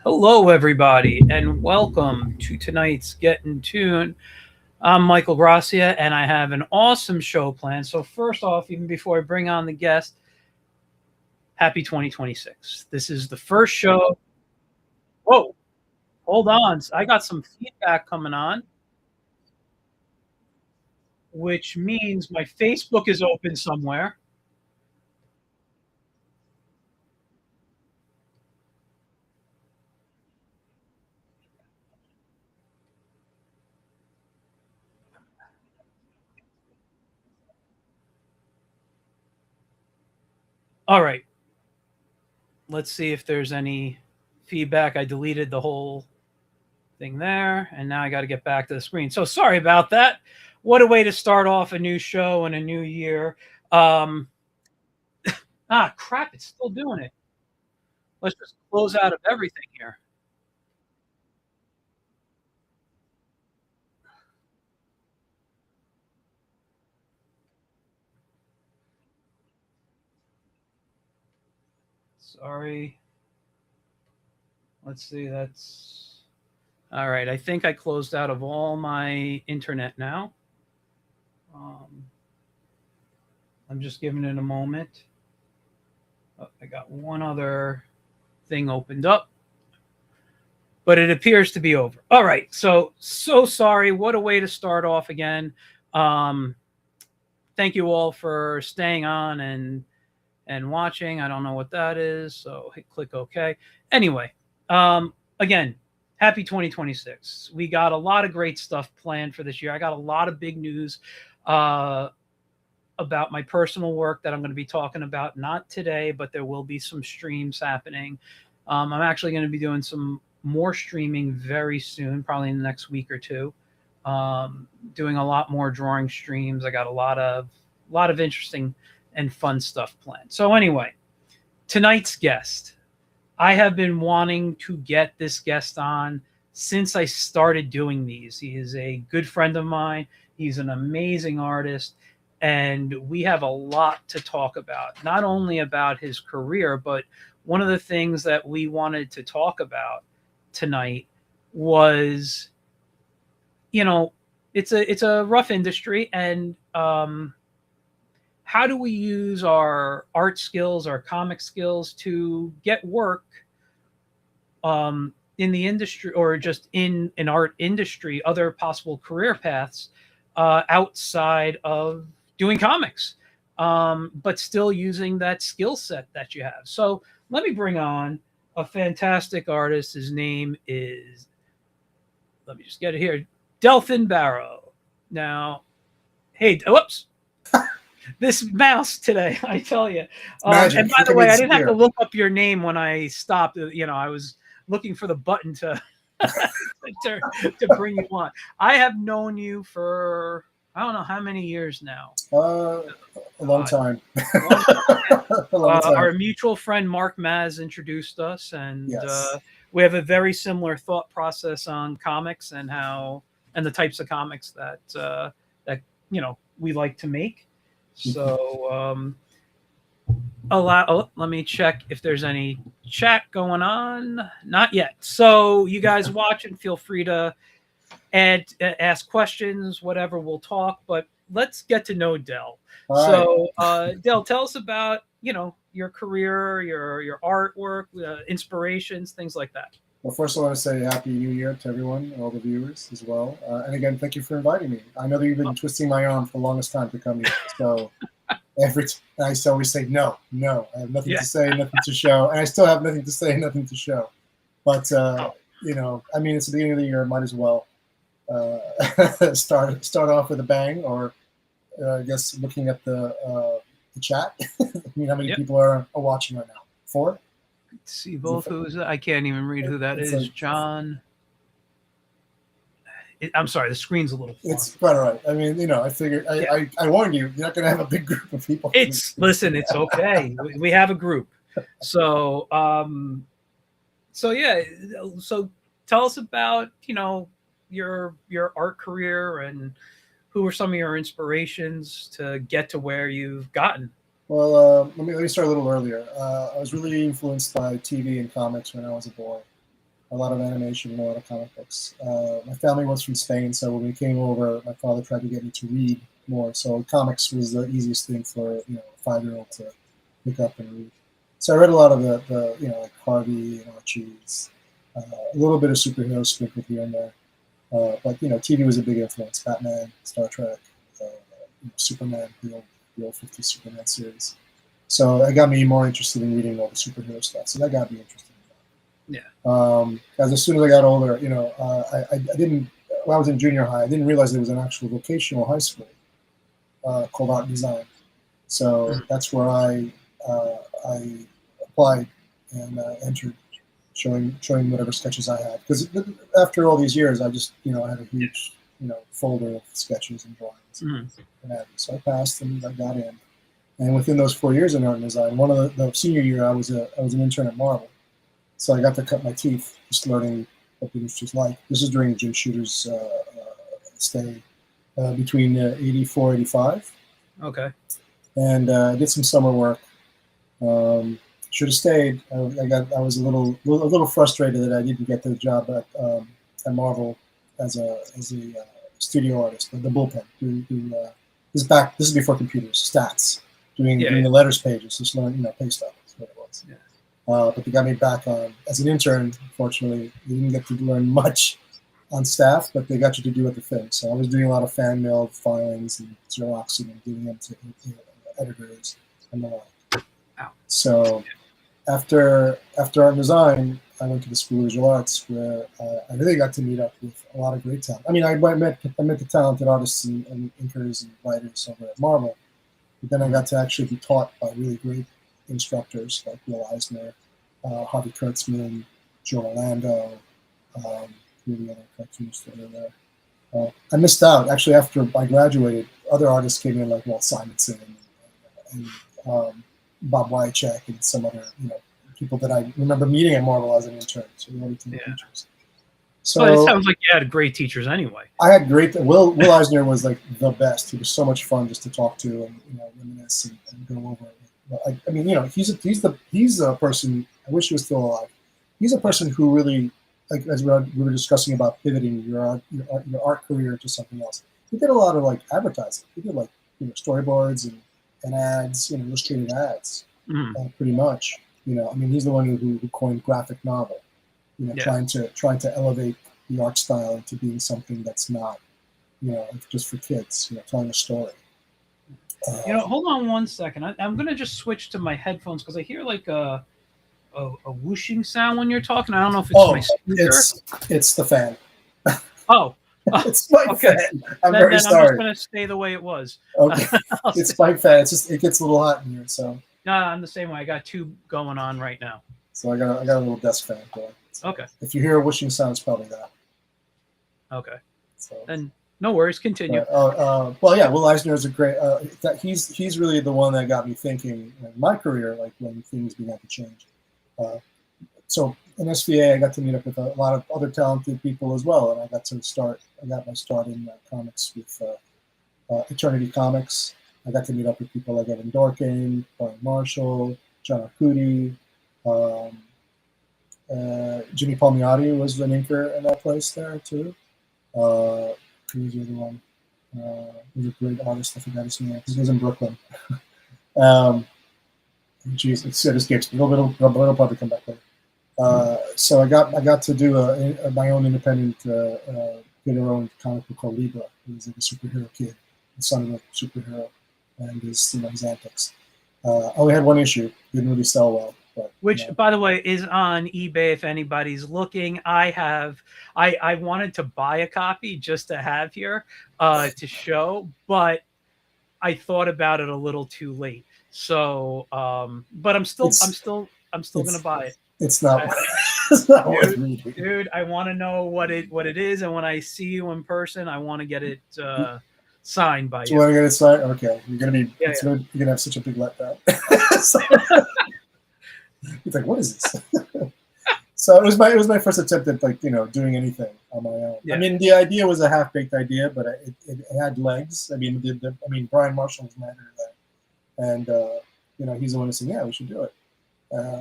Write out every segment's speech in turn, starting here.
Hello, everybody, and welcome to tonight's Get in Tune. I'm Michael Gracia, and I have an awesome show planned. So, first off, even before I bring on the guest, happy 2026. This is the first show. Whoa, hold on. I got some feedback coming on, which means my Facebook is open somewhere. All right, let's see if there's any feedback. I deleted the whole thing there, and now I got to get back to the screen. So sorry about that. What a way to start off a new show and a new year. Um, Crap, it's still doing it. Let's just close out of everything here. Sorry. Let's see. That's all right. I think I closed out of all my internet now. Um, I'm just giving it a moment. Oh, I got one other thing opened up, but it appears to be over. All right. So sorry. What a way to start off again. Um, Thank you all for staying on and watching. I don't know what that is, so hit click OK. Anyway, again, happy 2026. We got a lot of great stuff planned for this year. I got a lot of big news uh, about my personal work that I'm going to be talking about. Not today, but there will be some streams happening. I'm actually going to be doing some more streaming very soon, probably in the next week or two. Doing a lot more drawing streams. I got a lot of interesting and fun stuff planned. So anyway, tonight's guest, I have been wanting to get this guest on since I started doing these. He is a good friend of mine. He's an amazing artist, and we have a lot to talk about. Not only about his career, but one of the things that we wanted to talk about tonight was, you know, it's a rough industry, and how do we use our art skills, our comic skills to get work in the industry, or just in an art industry, other possible career paths outside of doing comics, but still using that skill set that you have. So let me bring on a fantastic artist. His name is, let me just get it here, Delfin Barral. Now, hey, whoops, this mouse today, I tell you. Magic. And by the way, I didn't have to look up your name when I stopped. I was looking for the button to to bring you on. I have known you for I don't know how many years now. A long time. Long time. A long time. Our mutual friend Mark Maz introduced us, and Yes. we have a very similar thought process on comics and the types of comics that we like to make. So let me check if there's any chat going on. Not yet. So you guys watching, feel free to ask questions, whatever. We'll talk, but let's get to know Del. All So Del, tell us about your career, your artwork, inspirations, things like that. Well, first I want to say Happy New Year to everyone, all the viewers as well. And again, thank you for inviting me. I know that you've been twisting my arm for the longest time to come here. So I always say, no, I have nothing to say, nothing to show. And I still have nothing to say, nothing to show. But, I mean, it's the beginning of the year. Might as well start off with a bang, or I guess looking at the chat. I mean, how many people are watching right now? 4? See both who's I can't even read who that is. Like, John. I'm sorry, the screen's a little. It's quite all right. I mean, I figured I warned you. You're not going to have a big group of people. Listen, it's okay. We have a group. So so tell us about your art career, and who were some of your inspirations to get to where you've gotten. Well, let me start a little earlier. I was really influenced by TV and comics when I was a boy. a lot of animation and a lot of comic books. My family was from Spain, so when we came over, my father tried to get me to read more. So comics was the easiest thing for a 5-year-old to pick up and read. So I read a lot of the like Harvey and Archie's, a little bit of superhero sprinkled here and there. But TV was a big influence. Batman, Star Trek, Superman, the old 50s Superman series. So it got me more interested in reading all the superhero stuff. So that got me interested in that. Yeah. As soon as I got older, I didn't. When I was in junior high, I didn't realize there was an actual vocational high school called Art and Design. So that's where I applied and entered, showing whatever sketches I had. Because after all these years, I just I had a huge folder of sketches and drawings. So I passed and I got in. And within those 4 years in art and design, one of the senior year, I was an intern at Marvel. So I got to cut my teeth just learning what the industry's like. This is during Jim Shooter's stay between 84, 85. Okay. And I did some summer work. Should have stayed. I was a little frustrated that I didn't get the job at Marvel as a studio artist, the bullpen. This is before computers, stats, doing the letters pages, just learn pay stuff. That's what it was. Yeah. But they got me back on as an intern. Unfortunately, you didn't get to learn much on staff, but they got you to do other things. So I was doing a lot of fan mail filings and Xeroxing and giving them to editors and the like. So after art and design, I went to the School of Visual Arts, where I really got to meet up with a lot of great talent. I mean, I met the talented artists and inkers and writers over at Marvel, but then I got to actually be taught by really great instructors like Will Eisner, Harvey Kurtzman, Joe Orlando, the other cartoonists that were there. I missed out. Actually, after I graduated, other artists came in like Walt Simonson and Bob Wycheck and some other people that I remember meeting at Marvel as an intern. So we really teachers. So well, it sounds like you had great teachers anyway. I had great. Will Eisner was like the best. He was so much fun just to talk to and reminisce and go over. But I mean, he's a person. I wish he was still alive. He's a person who really, like, as we were discussing about pivoting your art career to something else. He did a lot of like advertising. He did like storyboards and ads, illustrated ads, pretty much. I mean, he's the one who coined graphic novel. Trying to elevate the art style into being something that's not, just for kids. Telling a story. Hold on one second. I'm gonna just switch to my headphones because I hear like a whooshing sound when you're talking. I don't know if it's my speaker. It's the fan. Oh. It's my fan. I'm very sorry. I'm just gonna stay the way it was. Okay. It's my fan. It's just it gets a little hot in here, so. No, I'm the same way. I got two going on right now. So I got a little desk fan going. So okay. If you hear a whooshing sound, it's probably that. Okay. So. Then no worries. Continue. Well, yeah. Will Eisner is a great. He's really the one that got me thinking in my career, like when things began to change. So in SVA, I got to meet up with a lot of other talented people as well, and I got my start in comics with Eternity Comics. I got to meet up with people like Evan Dorkin, Brian Marshall, John Arcudi, Jimmy Palmiotti was an inker in that place there too. Who's the other one? He's a great artist. I forgot his name. He was in Brooklyn. Jeez, it escapes me. It'll probably come back later. So I got to do my own independent, get our own comic book called Libra. He was like a superhero kid, the son of a superhero, and his antics. I only had one issue. Didn't really sell well. But, which, by the way, is on eBay if anybody's looking. I wanted to buy a copy just to have here to show, but I thought about it a little too late. So, but I'm still gonna buy it. It's not. It's not worth reading. Dude, I want to know what it is, and when I see you in person, I want to get it signed by you. You want to get it signed? Okay, you're gonna have such a big letdown. He's like, what is this? So it was my first attempt at doing anything on my own. Yeah. I mean, the idea was a half-baked idea, but it had legs. I mean, Brian Marshall was my editor then, and he's the one who said, yeah, we should do it.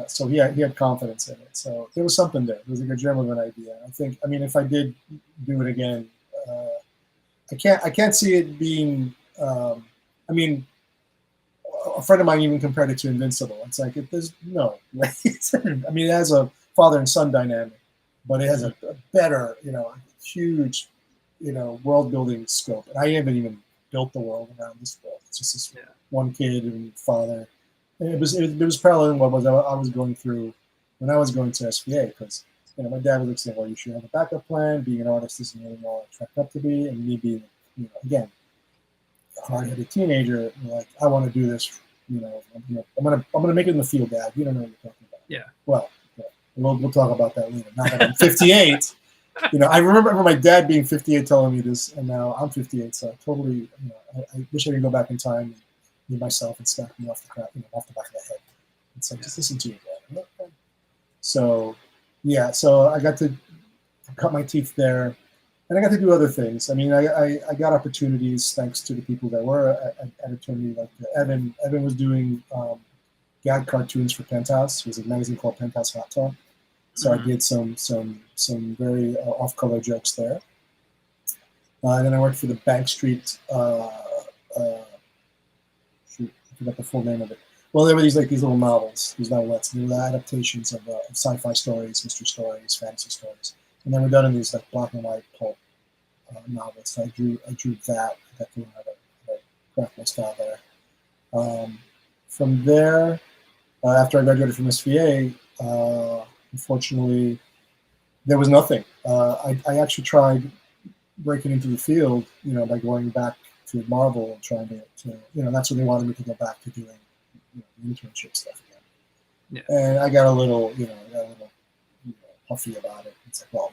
So he had confidence in it. So there was something there. It was like a germ of an idea. I mean, if I did do it again, I can't see it being. I mean, a friend of mine even compared it to Invincible. It's like there's no way. I mean, it has a father and son dynamic, but it has a better, huge, world building scope. And I haven't even built the world around this world. It's just this one kid and father. And it was paralleling what I was going through when I was going to SVA, because my dad was like saying, well, you should have a backup plan. Being an artist isn't really all it's cracked up to be, and me being, again, hard-headed teenager, like I want to do this. I'm gonna make it in the field, Dad. You don't know what you're talking about. Yeah. Well, we'll talk about that later. Now that I'm 58, I remember my dad being 58 telling me this, and now I'm 58, so I totally, I wish I could go back in time and be myself and smack me off the crap, off the back of the head, and say, just listen to your dad. So, yeah, so I got to cut my teeth there. And I got to do other things. I mean, I got opportunities thanks to the people that were at Eternity. Like Evan was doing gag cartoons for Penthouse. It was a magazine called Penthouse Hot Talk. So I did some very off-color jokes there. And then I worked for the Bank Street. I forgot the full name of it. Well, there were these little novels, these novelettes. They were adaptations of sci-fi stories, mystery stories, fantasy stories. And then we're done in these black and white pulp novels. So I drew that. I got to learn how to craft my style there. From there, after I graduated from SVA, unfortunately, there was nothing. I actually tried breaking into the field, by going back to Marvel and trying to that's when they wanted me to go back to doing internship stuff again. Yeah. And I got a little, huffy about it. It's like, well,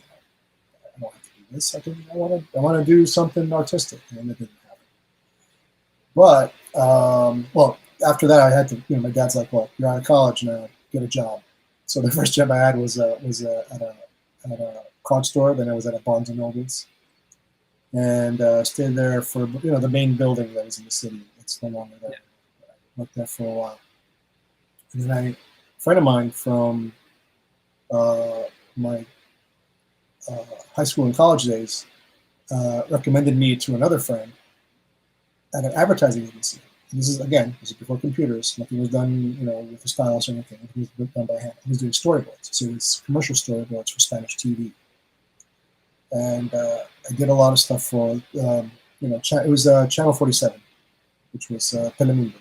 I don't have to do this. I want to do something artistic, and it didn't happen. But well, after that, I had to. My dad's like, well, you're out of college now, get a job. So the first job I had was at a card store. Then I was at a Barnes and Nobles, and stayed there for the main building that was in the city. It's no longer there. Yeah. I worked there for a while, and then a friend of mine from my high school and college days recommended me to another friend at an advertising agency. And this is before computers. Nothing was done, with the stylus or anything. It was done by hand. He was doing storyboards. So it was commercial storyboards for Spanish TV. And I did a lot of stuff for, it was Channel 47, which was Telemundo.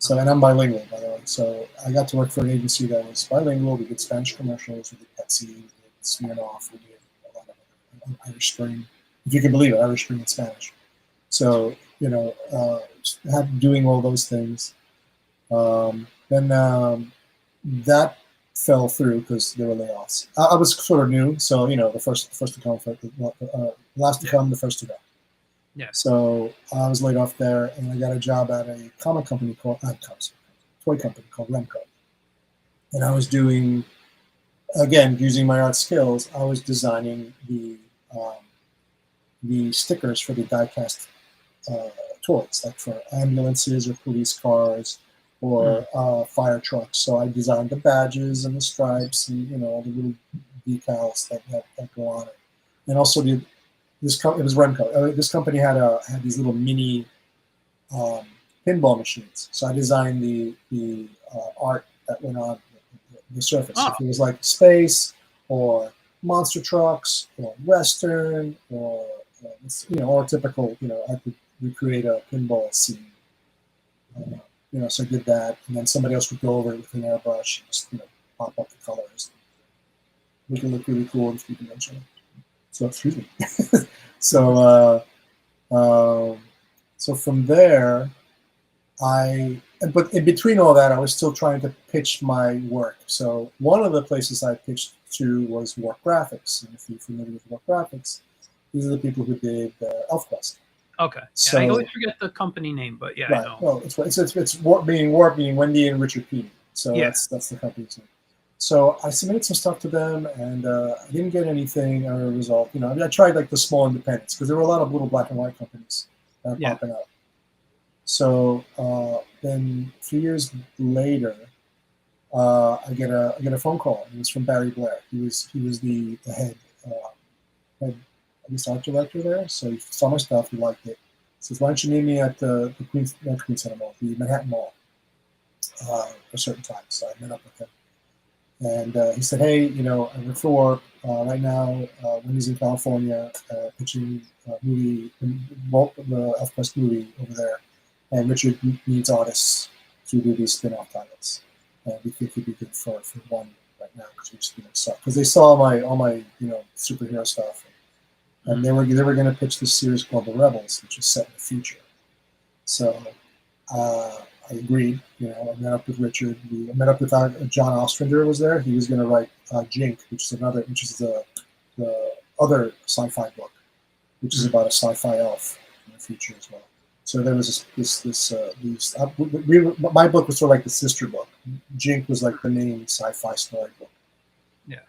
So, and I'm bilingual, by the way. So I got to work for an agency that was bilingual. We did Spanish commercials. We did Pepsi. We did Smirnoff. We did a lot of Irish Spring. If you can believe it, Irish Spring in Spanish. So, doing all those things. Then that fell through because there were layoffs. I was sort of new. So, the first to come, last to come, the first to go. Yeah. So I was laid off there, and I got a job at a comic company toy company called Remco. And I was doing, again, using my art skills, I was designing the stickers for the die-cast toys, like for ambulances or police cars or fire trucks. So I designed the badges and the stripes and, all the little decals that go on it. And also it was Remco. This company had these little mini pinball machines. So I designed the art that went on the surface. Oh. If it was like space or monster trucks or Western or or typical, I could recreate a pinball scene. So I did that, and then somebody else would go over it with an airbrush and just pop up the colors, make it look really cool in three-dimensional. So excuse me. So from there, but in between all that, I was still trying to pitch my work. So one of the places I pitched to was Warp Graphics. And if you're familiar with Warp Graphics, these are the people who did Elfquest. Okay. So, I always forget the company name, but yeah, right. I know. Well, it's Warp being Wendy and Richard Pini. So that's the company's name. So I submitted some stuff to them, and I didn't get anything as a result. I tried the small independents because there were a lot of little black and white companies that were popping up. So then 3 years later, I get a phone call. It was from Barry Blair. He was the head, head, I guess, art director there. So he saw my stuff. He liked it. He says, "Why don't you meet me at the Queens Center Mall, the Manhattan Mall, for a certain time?" So I met up with him. And he said, "Hey, I work for work right now. When he's in California, pitching movie, the Elfquest movie over there, and Richard needs artists to do these spin-off titles. And we think he'd be good for one right now because we're just doing stuff. Because they saw all my superhero stuff, and they were going to pitch this series called The Rebels, which is set in the future. So." I agreed. I met up with Richard. I met up with John Ostrander was there. He was going to write Jink, which is the other sci-fi book, which is about a sci-fi elf in the future as well. So there was my book was sort of like the sister book. Jink was like the main sci-fi story book. Yeah.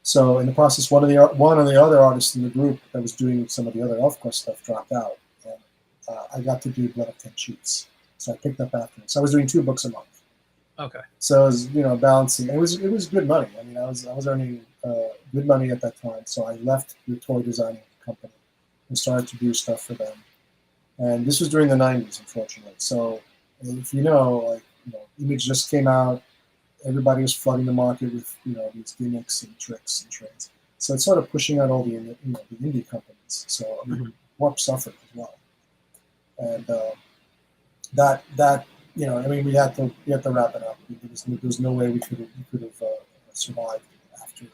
So in the process, one of the other artists in the group that was doing some of the other Elfquest stuff dropped out. I got to do Blood of 10 Sheets, so I picked up after. So I was doing 2 books a month. Okay. So it was balancing. It was good money. I mean, I was earning good money at that time. So I left the toy designing company and started to do stuff for them. And this was during the 90s, unfortunately. So if Image just came out. Everybody was flooding the market with these gimmicks and tricks and trades. So it's sort of pushing out all the the indie companies. So Warp suffered as well. And that we had to wrap it up. There was no way we could have survived after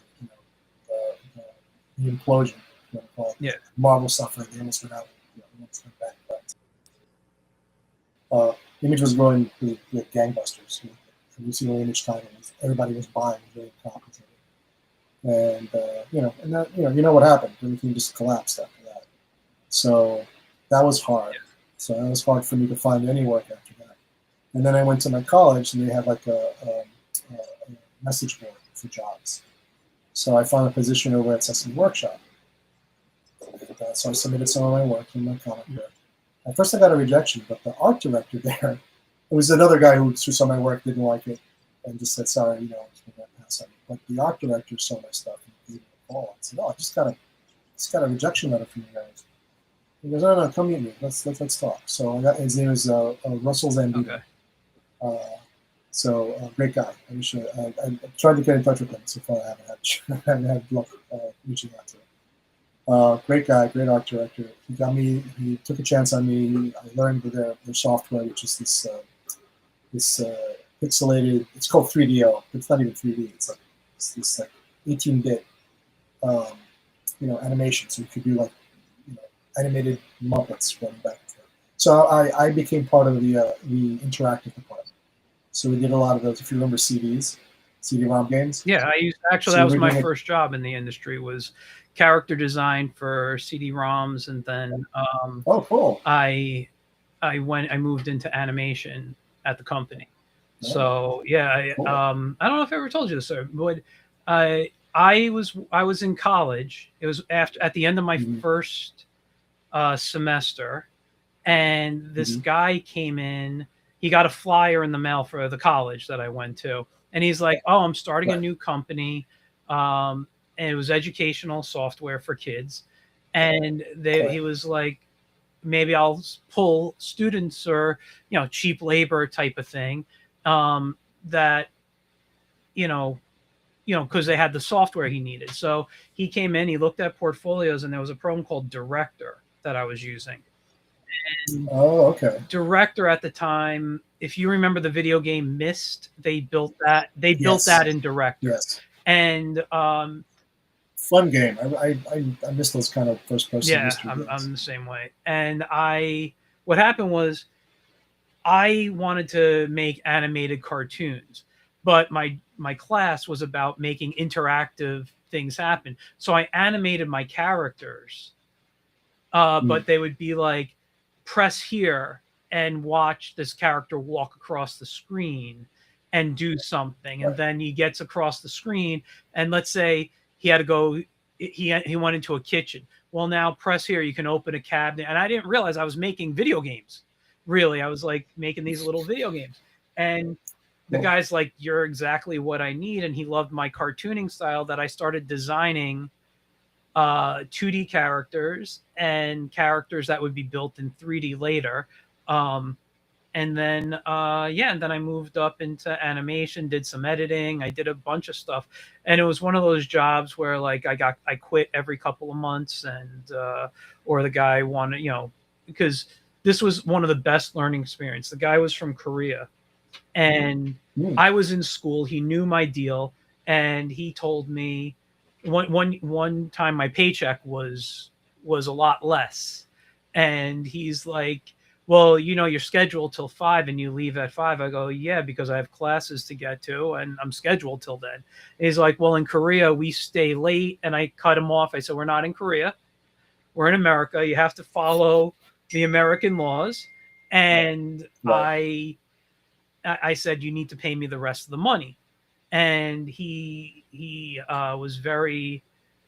the implosion. Yeah. Marvel suffered. They almost went out. Almost went back. Image was going with gangbusters. Every single Image title, everybody was buying really copies of it. And what happened? Everything just collapsed after that. So that was hard. Yeah. So it was hard for me to find any work after that. And then I went to my college, and they had like a message board for jobs. So I found a position over at Sesame Workshop. So I submitted some of my work in my comic book. At first I got a rejection, but the art director there, it was another guy who saw my work, didn't like it, and just said, "Sorry, we're going to pass on it." But the art director saw my stuff and gave me a call. I said, "Oh, I just got a rejection letter from you guys." He goes, "No, come meet me. Let's talk." So his name is Russell Zambino. Okay. Great guy. I tried to get in touch with him. So far, I haven't had luck reaching out to him. Great guy, great art director. He took a chance on me. I learned their software, which is this pixelated. It's called 3DO. It's not even 3D. It's this 18-bit animation. So you could do animated Muppets running back and forth. So I became part of the interactive department. So we did a lot of those. If you remember CD-ROM games. Yeah, that was my first job in the industry, was character design for CD-ROMs, and then oh, cool. I moved into animation at the company. Oh. So yeah, cool. I don't know if I ever told you this, sir, but I was in college. It was at the end of my first semester, and this guy came in. He got a flyer in the mail for the college that I went to, and he's like, "Oh, I'm starting a new company." And it was educational software for kids, and he was like, "Maybe I'll pull students or cheap labor type of thing, that because they had the software he needed." So he came in, he looked at portfolios, and there was a program called Director that I was using. And okay. Director at the time, if you remember the video game Myst, they built that. They built that in Director. Yes. And fun game. I miss those kind of first person. Yeah, I'm the same way. And what happened was, I wanted to make animated cartoons, but my class was about making interactive things happen. So I animated my characters, but they would be like, press here and watch this character walk across the screen and do something. And then he gets across the screen, and let's say he had to go, he went into a kitchen. Well, now press here, you can open a cabinet. And I didn't realize I was making video games. Really, I was like making these little video games. And the guy's like, you're exactly what I need. And he loved my cartooning style, that I started designing 2D characters and characters that would be built in 3D later. And then and then I moved up into animation, did some editing, I did a bunch of stuff. And it was one of those jobs where like I quit every couple of months, and or the guy wanted, because this was one of the best learning experience. The guy was from Korea, and I was in school, he knew my deal, and he told me one time my paycheck was a lot less, and he's like, well, you're scheduled till 5 and you leave at 5. I go, yeah, because I have classes to get to and I'm scheduled till then. And he's like, well, in Korea we stay late. And I cut him off. I said, we're not in Korea, we're in America, you have to follow the American laws. And I said, you need to pay me the rest of the money. And he was very,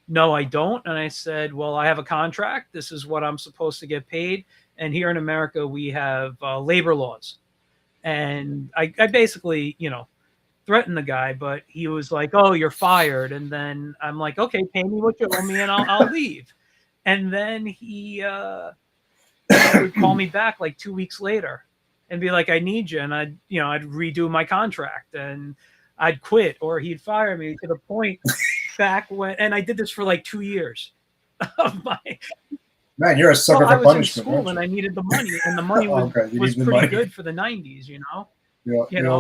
no, I don't. And I said, well, I have a contract, this is what I'm supposed to get paid. And here in America, we have labor laws. And I basically, threatened the guy, but he was like, oh, you're fired. And then I'm like, okay, pay me what you owe me and I'll leave. And then he would call me back like 2 weeks later and be like, I need you. And I'd redo my contract and I'd quit, or he'd fire me, to the point back when, and I did this for like 2 years of my. Man, you're a sucker for punishment. I was in school and I needed the money, and the money was pretty good for the 90s,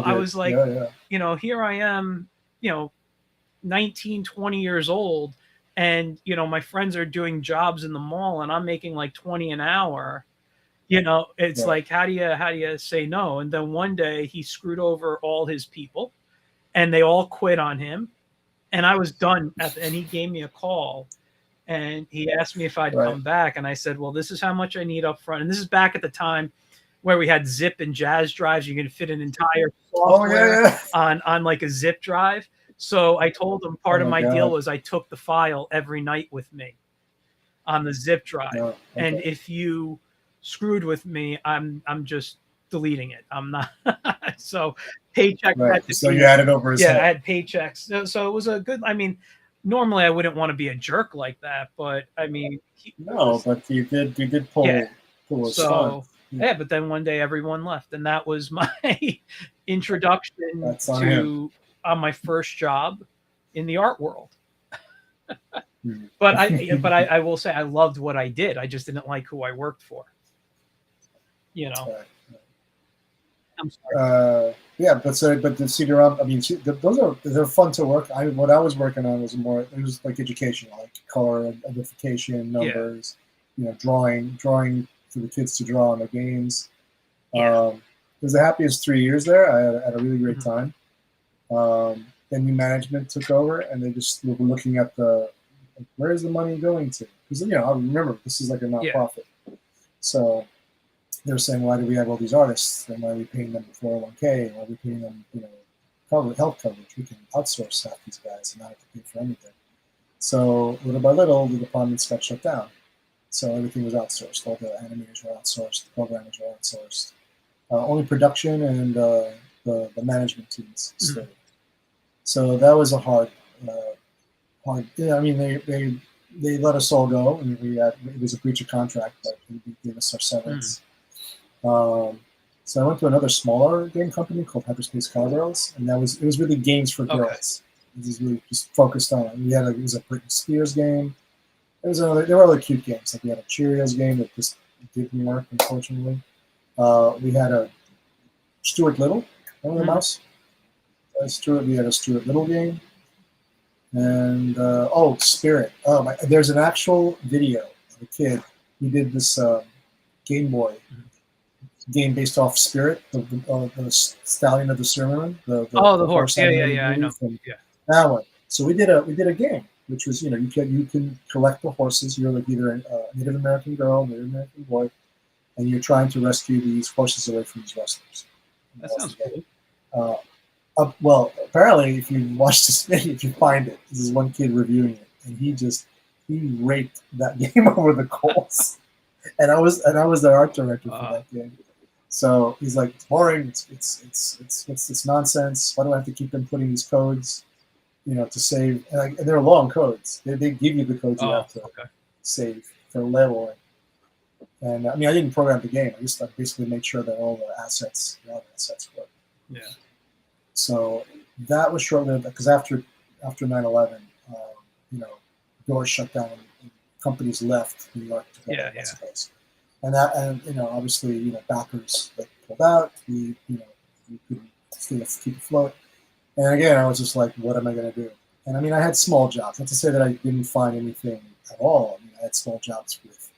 I was like, here I am, 19, 20 years old, and, my friends are doing jobs in the mall and I'm making like 20 an hour. It's like, how do you say no? And then one day he screwed over all his people and they all quit on him. And I was done. And he gave me a call. And he asked me if I'd come back. And I said, well, this is how much I need up front. And this is back at the time where we had zip and jazz drives. You can fit an entire software on like a zip drive. So I told him part of my deal was I took the file every night with me on the zip drive. And if you screwed with me, I'm just deleting it. I'm not. So paycheck. So you had it over his head. I had paychecks. So it was a good, normally I wouldn't want to be a jerk like that, but but you did pull a stunt. But then one day everyone left, and that was my introduction to my first job in the art world. But I will say I loved what I did. I just didn't like who I worked for. I'm sorry. But the CD-ROM, they're fun to work. What I was working on was it was like education, like color identification, numbers, drawing for the kids to draw on the games. It was the happiest 3 years there. I had a really great time. Then new management took over, and they just were looking at where is the money going to? Because I remember this is like a nonprofit, so they're saying, why do we have all these artists? And why are we paying them 401k? Why are we paying them, health coverage? We can outsource half these guys and not have to pay for anything. So little by little, the departments got shut down. So everything was outsourced. All the animators were outsourced. The programmers were outsourced. Only production and the management teams stayed. So that was a hard. They let us all go, and it was a breach of contract, but they gave us our severance. So I went to another smaller game company called Hyperspace Cowgirls, and it was really games for girls. It was really just focused on it. It was a Britney Spears game. There were other cute games, like we had a Cheerios game that just didn't work, unfortunately. We had a Stuart Little on the mouse. We had a Stuart Little game, and Spirit. There's an actual video of a kid who did this Game Boy game based off Spirit, the Stallion of the Cimarron, the horse. I know. That one. So we did a game, which was you can collect the horses. You're like either a Native American girl, Native American boy, and you're trying to rescue these horses away from these wrestlers. That sounds cool. Well, apparently, if you watch this video, if you find it, this is one kid reviewing it, and he raked that game over the coals. And I was the art director for that game. So he's like, it's boring. It's what's this nonsense? Why do I have to keep inputting these codes? To save. And they're long codes. They give you the codes you have to save for leveling. And I mean, I didn't program the game. I just basically made sure that all the assets work. Yeah. So that was short-lived because after 9/11, doors shut down and companies left New York to go to the West Coast. And obviously, backers pulled out. We couldn't keep afloat. And again, I was just like, what am I going to do? And I mean, I had small jobs. Not to say that I didn't find anything at all. I mean, I had small jobs with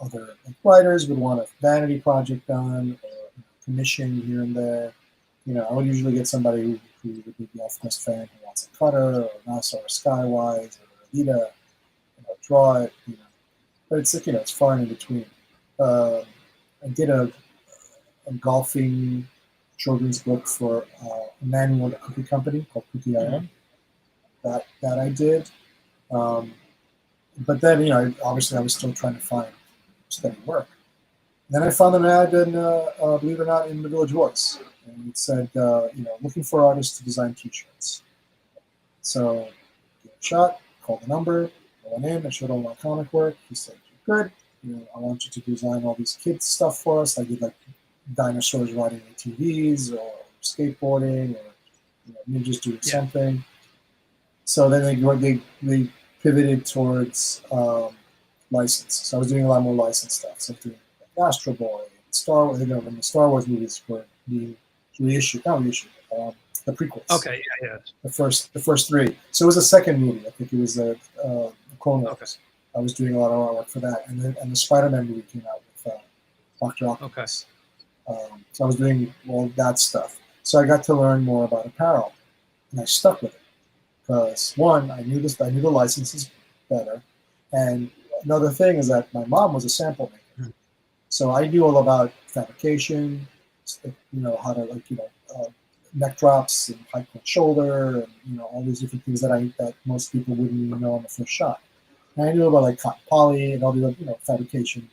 other writers would want a vanity project done or commission here and there. I would usually get somebody who would be the Elfquest fan who wants a cutter or NASA or Skywise or Alita, draw it. But it's it's far in between. I did a golfing children's book for a manual cookie company called Cookie IM. That I did. But then, obviously I was still trying to find steady work. And then I found an ad, in, believe it or not, in the Village Voice. And it said, looking for artists to design T-shirts. So, gave it a shot, called the number, I went in, I showed all my comic work. He said, good. I want you to design all these kids stuff for us. I did dinosaurs riding ATVs or skateboarding or ninjas doing something. So then they pivoted towards license. So I was doing a lot more license stuff. So I was doing Astro Boy, Star Wars. When the Star Wars movies were being reissued, the prequels. Okay, yeah. The first three. So it was a second movie. I think it was the Clone Wars. Okay. I was doing a lot of artwork for that, and the Spider-Man movie came out with Dr. Octopus. So I was doing all that stuff. So I got to learn more about apparel, and I stuck with it because one, I knew the licenses better, and another thing is that my mom was a sample maker, so I knew all about fabrication, how to neck drops and high point shoulder, and all these different things that most people wouldn't even know on the first shot. And I knew about cotton poly and all the fabrication.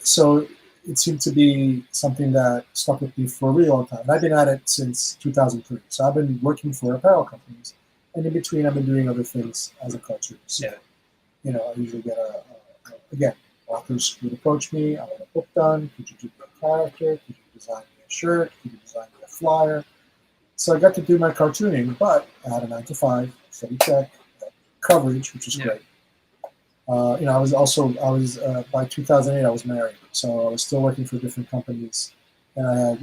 So it seemed to be something that stuck with me for a really long time. And I've been at it since 2003. So I've been working for apparel companies, and in between, I've been doing other things as a cartoonist. So, I usually get again, authors would approach me. I want a book done. Could you do me a character? Could you design me a shirt? Could you design me a flyer? So I got to do my cartooning, but I had a 9-to-5, steady check, coverage, which is great. I was by 2008 I was married, so I was still working for different companies, and I had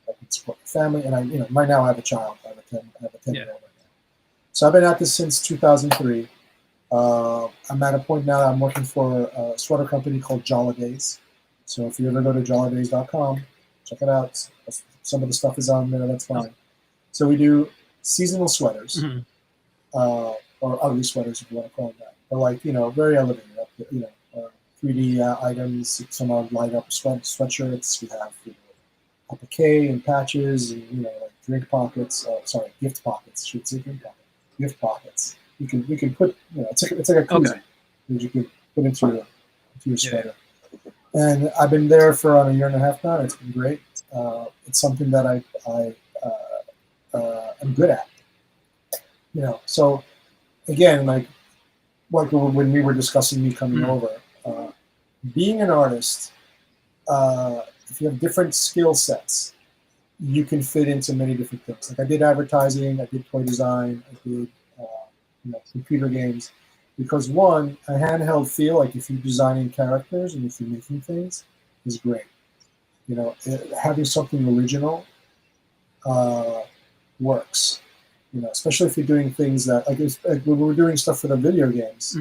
I could support the family, and I right now I have a child. I have a 10-year-old right now. So I've been at this since 2003. I'm at a point now that I'm working for a sweater company called Jollidays. So if you ever go to jollidays.com, check it out. Some of the stuff is on there. That's fine. So we do seasonal sweaters, or ugly sweaters if you want to call them that. They're very elevated. 3D items. Some are light up sweatshirts. We have applique and patches, and drink pockets. Gift pockets. Should say drink pockets. Gift pockets. You can put it's like a koozie that you can put into your sweater. And I've been there for around a year and a half now. And it's been great. It's something that I am good at. So again, when we were discussing me coming over, being an artist, if you have different skill sets, you can fit into many different things. I did advertising, I did toy design, I did computer games, because one, a handheld feel, if you're designing characters and if you're making things, is great. Having something original works. Especially if you're doing things that, when we were doing stuff for the video games,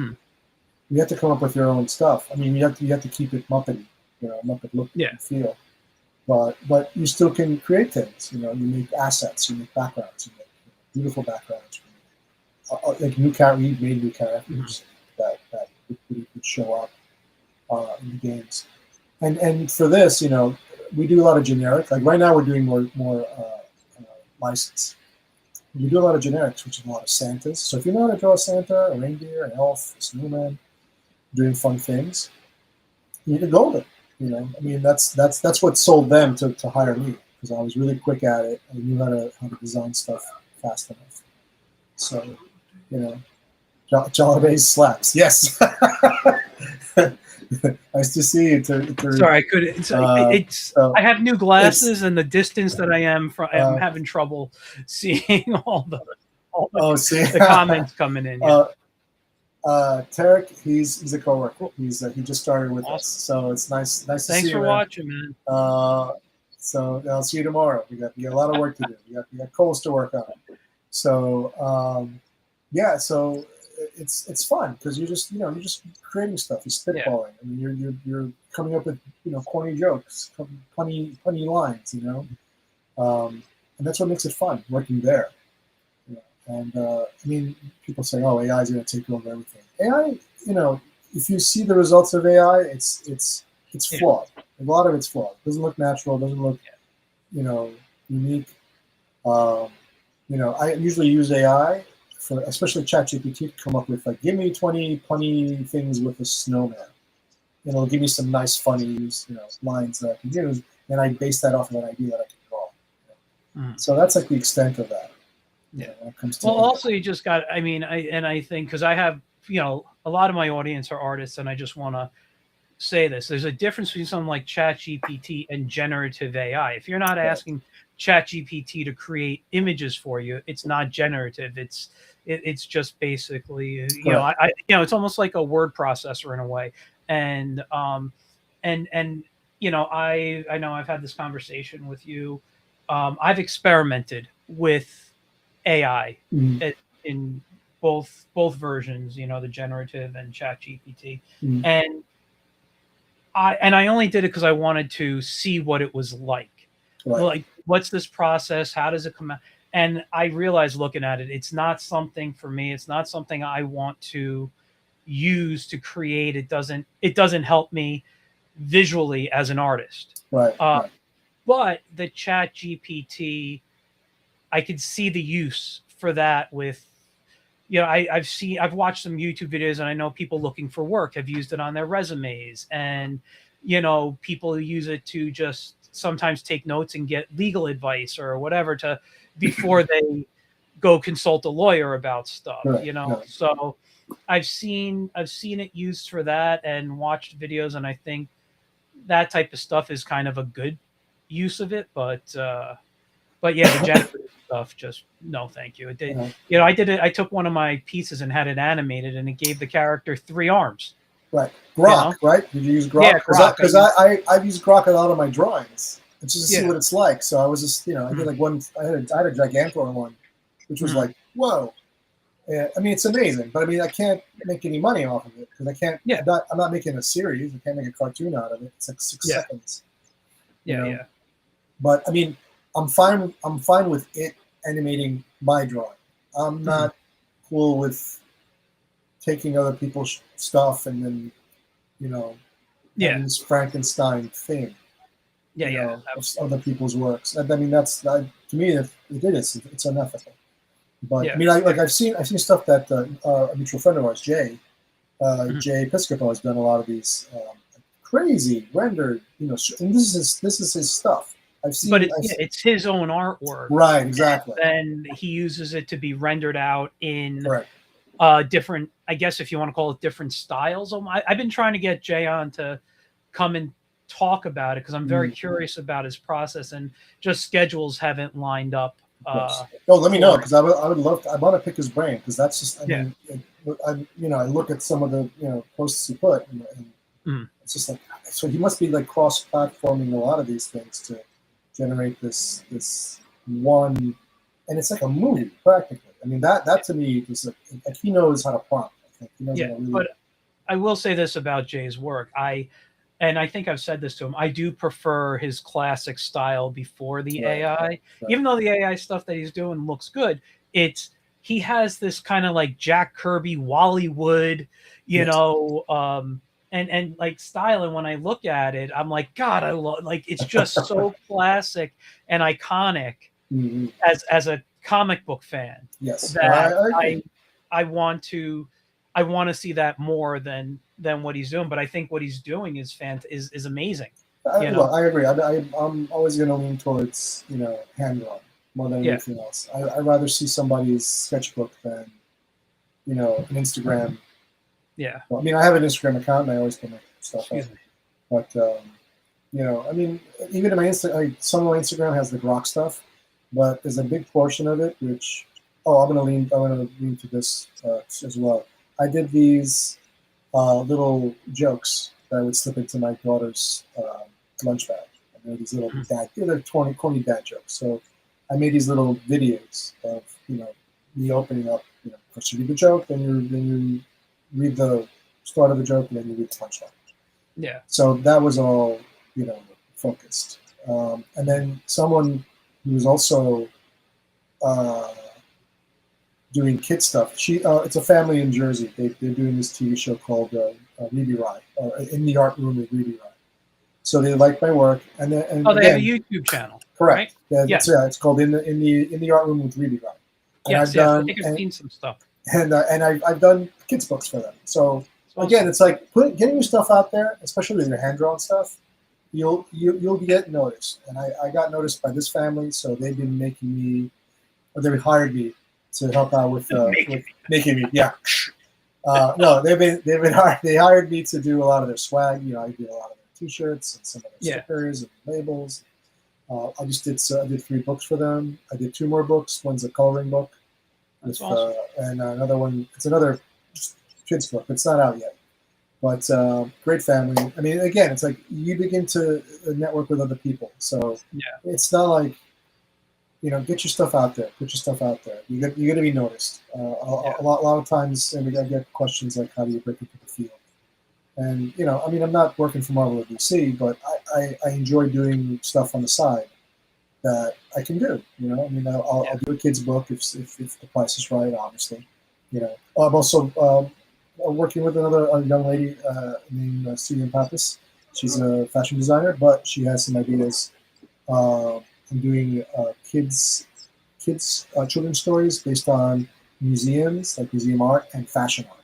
you have to come up with your own stuff. I mean, you have to keep it Muppety, Muppet look and feel. But you still can create things. You make assets, you make backgrounds, you make beautiful backgrounds. We made new characters that would show up in the games. And for this, we do a lot of generic. Right now, we're doing more license. We do a lot of generics, which is a lot of Santas. So if you know how to draw a Santa, a reindeer, an elf, a snowman, doing fun things, you get golden. You know, I mean, that's what sold them to hire me, because I was really quick at it. I knew how to design stuff fast enough. So, you know, Jollidays slaps. Yes. Nice to see you. Sorry, I couldn't. It's So I have new glasses, and the distance that I am from, I'm having trouble seeing all the the comments coming in. Yeah. Tarek, he's a coworker. He just started with us, so it's nice to see you. Thanks for watching, man. So I'll see you tomorrow. We got a lot of work to do. We got coals to work on. So yeah, so it's fun because you're just creating stuff. You're spitballing. I mean, you're coming up with corny jokes, funny lines. And that's what makes it fun working there. And I mean, people say, "Oh, AI is going to take over everything." AI, if you see the results of AI, it's flawed. A lot of it's flawed. It doesn't look natural. It doesn't look, unique. I usually use AI for, especially ChatGPT, to come up with give me 20 funny things with a snowman. It'll give me some nice, funny, lines that I can use, and I base that off of an idea that I can draw. So that's the extent of that. Yeah. When it comes to well, also you just got. I mean, I think because I have a lot of my audience are artists, and I just want to say this: there's a difference between something like ChatGPT and generative AI. If you're not asking ChatGPT to create images for you, it's not generative. It's just basically it's almost like a word processor in a way. And I know I've had this conversation with you. I've experimented with AI in both versions, the generative and ChatGPT, and I only did it because I wanted to see what it was like. Right. Like, what's this process? How does it come out? And I realized looking at it, it's not something for me. It's not something I want to use to create. It doesn't help me visually as an artist. Right. But the ChatGPT, I could see the use for that with, I've watched some YouTube videos, and I know people looking for work have used it on their resumes, and people use it to just sometimes take notes and get legal advice or whatever before they go consult a lawyer about stuff. Right. So I've seen it used for that and watched videos, and I think that type of stuff is kind of a good use of it, but yeah, the generative stuff, just no, thank you. It did. I did it. I took one of my pieces and had it animated, and it gave the character 3 arms. Right. Grok, right? Did you use Grok? Yeah, Grok. Because I've used Grok in a lot of my drawings, just to see what it's like. So I was just, I did one. I had a Gigantor one, which was like, whoa. I mean, it's amazing, but I mean, I can't make any money off of it because I can't. Yeah. I'm not making a series. I can't make a cartoon out of it. It's like 6 seconds. Yeah. But I mean, I'm fine with it animating my drawing. I'm not cool with taking other people's stuff and then, this Frankenstein thing. Of other people's works. I mean, that's to me, if it is, it's unethical. But I mean, I've seen stuff that a mutual friend of ours, Jay Piscopo, has done a lot of these crazy rendered, and this is his stuff. It's his own artwork, right? Exactly. And he uses it to be rendered out in different, I guess, if you want to call it different styles. I've been trying to get Jay on to come and talk about it because I'm very curious about his process, and just schedules haven't lined up. Let me know, because I would love to. I want to pick his brain, because that's just. I look at some of the posts he put, and it's just like, so he must be cross-platforming a lot of these things to generate this one, and it's like a movie practically. I mean, that to me is like he knows how to prompt. I think he knows how to really. But I will say this about Jay's work. And I think I've said this to him, I do prefer his classic style before the AI. Right. Even though the AI stuff that he's doing looks good, he has this kind of like Jack Kirby, Wally-Wood, and like style. And when I look at it, I'm like, God, I love, it's just so classic and iconic as a comic book fan. Yes, that I want to see that more than than what he's doing, but I think what he's doing is is amazing. Well, I agree. I'm always going to lean towards hand drawn more than Yeah. anything else. I'd rather see somebody's sketchbook than an Instagram. Yeah. Well, I mean, I have an Instagram account and I always put my stuff up. Excuse me. But I mean, even in my some of my Instagram has the grok stuff, but there's a big portion of it which I'm gonna lean to this as well. I did these little jokes that I would slip into my daughter's lunch bag. I made these little they're corny dad jokes. So I made these little videos of me opening up. First you read the joke, then you read the start of the joke, and then you read the punchline. Yeah. So that was all focused. And then someone who was also doing kid stuff. It's a family in Jersey. They're doing this TV show called Ruby Ride, In the Art Room with Ruby Ride. So they like my work, and then they have a YouTube channel. Correct. Right? Yeah, it's called In the Art Room with Ruby Ride. And yes, I think I've seen some stuff. And I've done kids books for them. So again, it's like getting your stuff out there, especially with your hand drawn stuff. You'll get noticed, and I got noticed by this family, so they've been making me, or they hired me to help out with making me. Yeah. No, they hired me to do a lot of their swag. I did a lot of their T-shirts and some of their stickers and labels. I did 3 books for them. I did 2 more books. One's a coloring book. That's awesome. And another one, it's another kids book. It's not out yet. But great family. I mean, again, it's like you begin to network with other people. So it's not like, get your stuff out there. Put your stuff out there. You're going to be noticed. A lot of times, and I get questions like, how do you break into the field? And, I mean, I'm not working for Marvel or DC, but I enjoy doing stuff on the side that I can do. I mean, I'll do a kid's book if the price is right, obviously. I'm also working with a young lady named Susan Pappas. She's a fashion designer, but she has some ideas. I'm doing children's stories based on museums, like museum art and fashion art.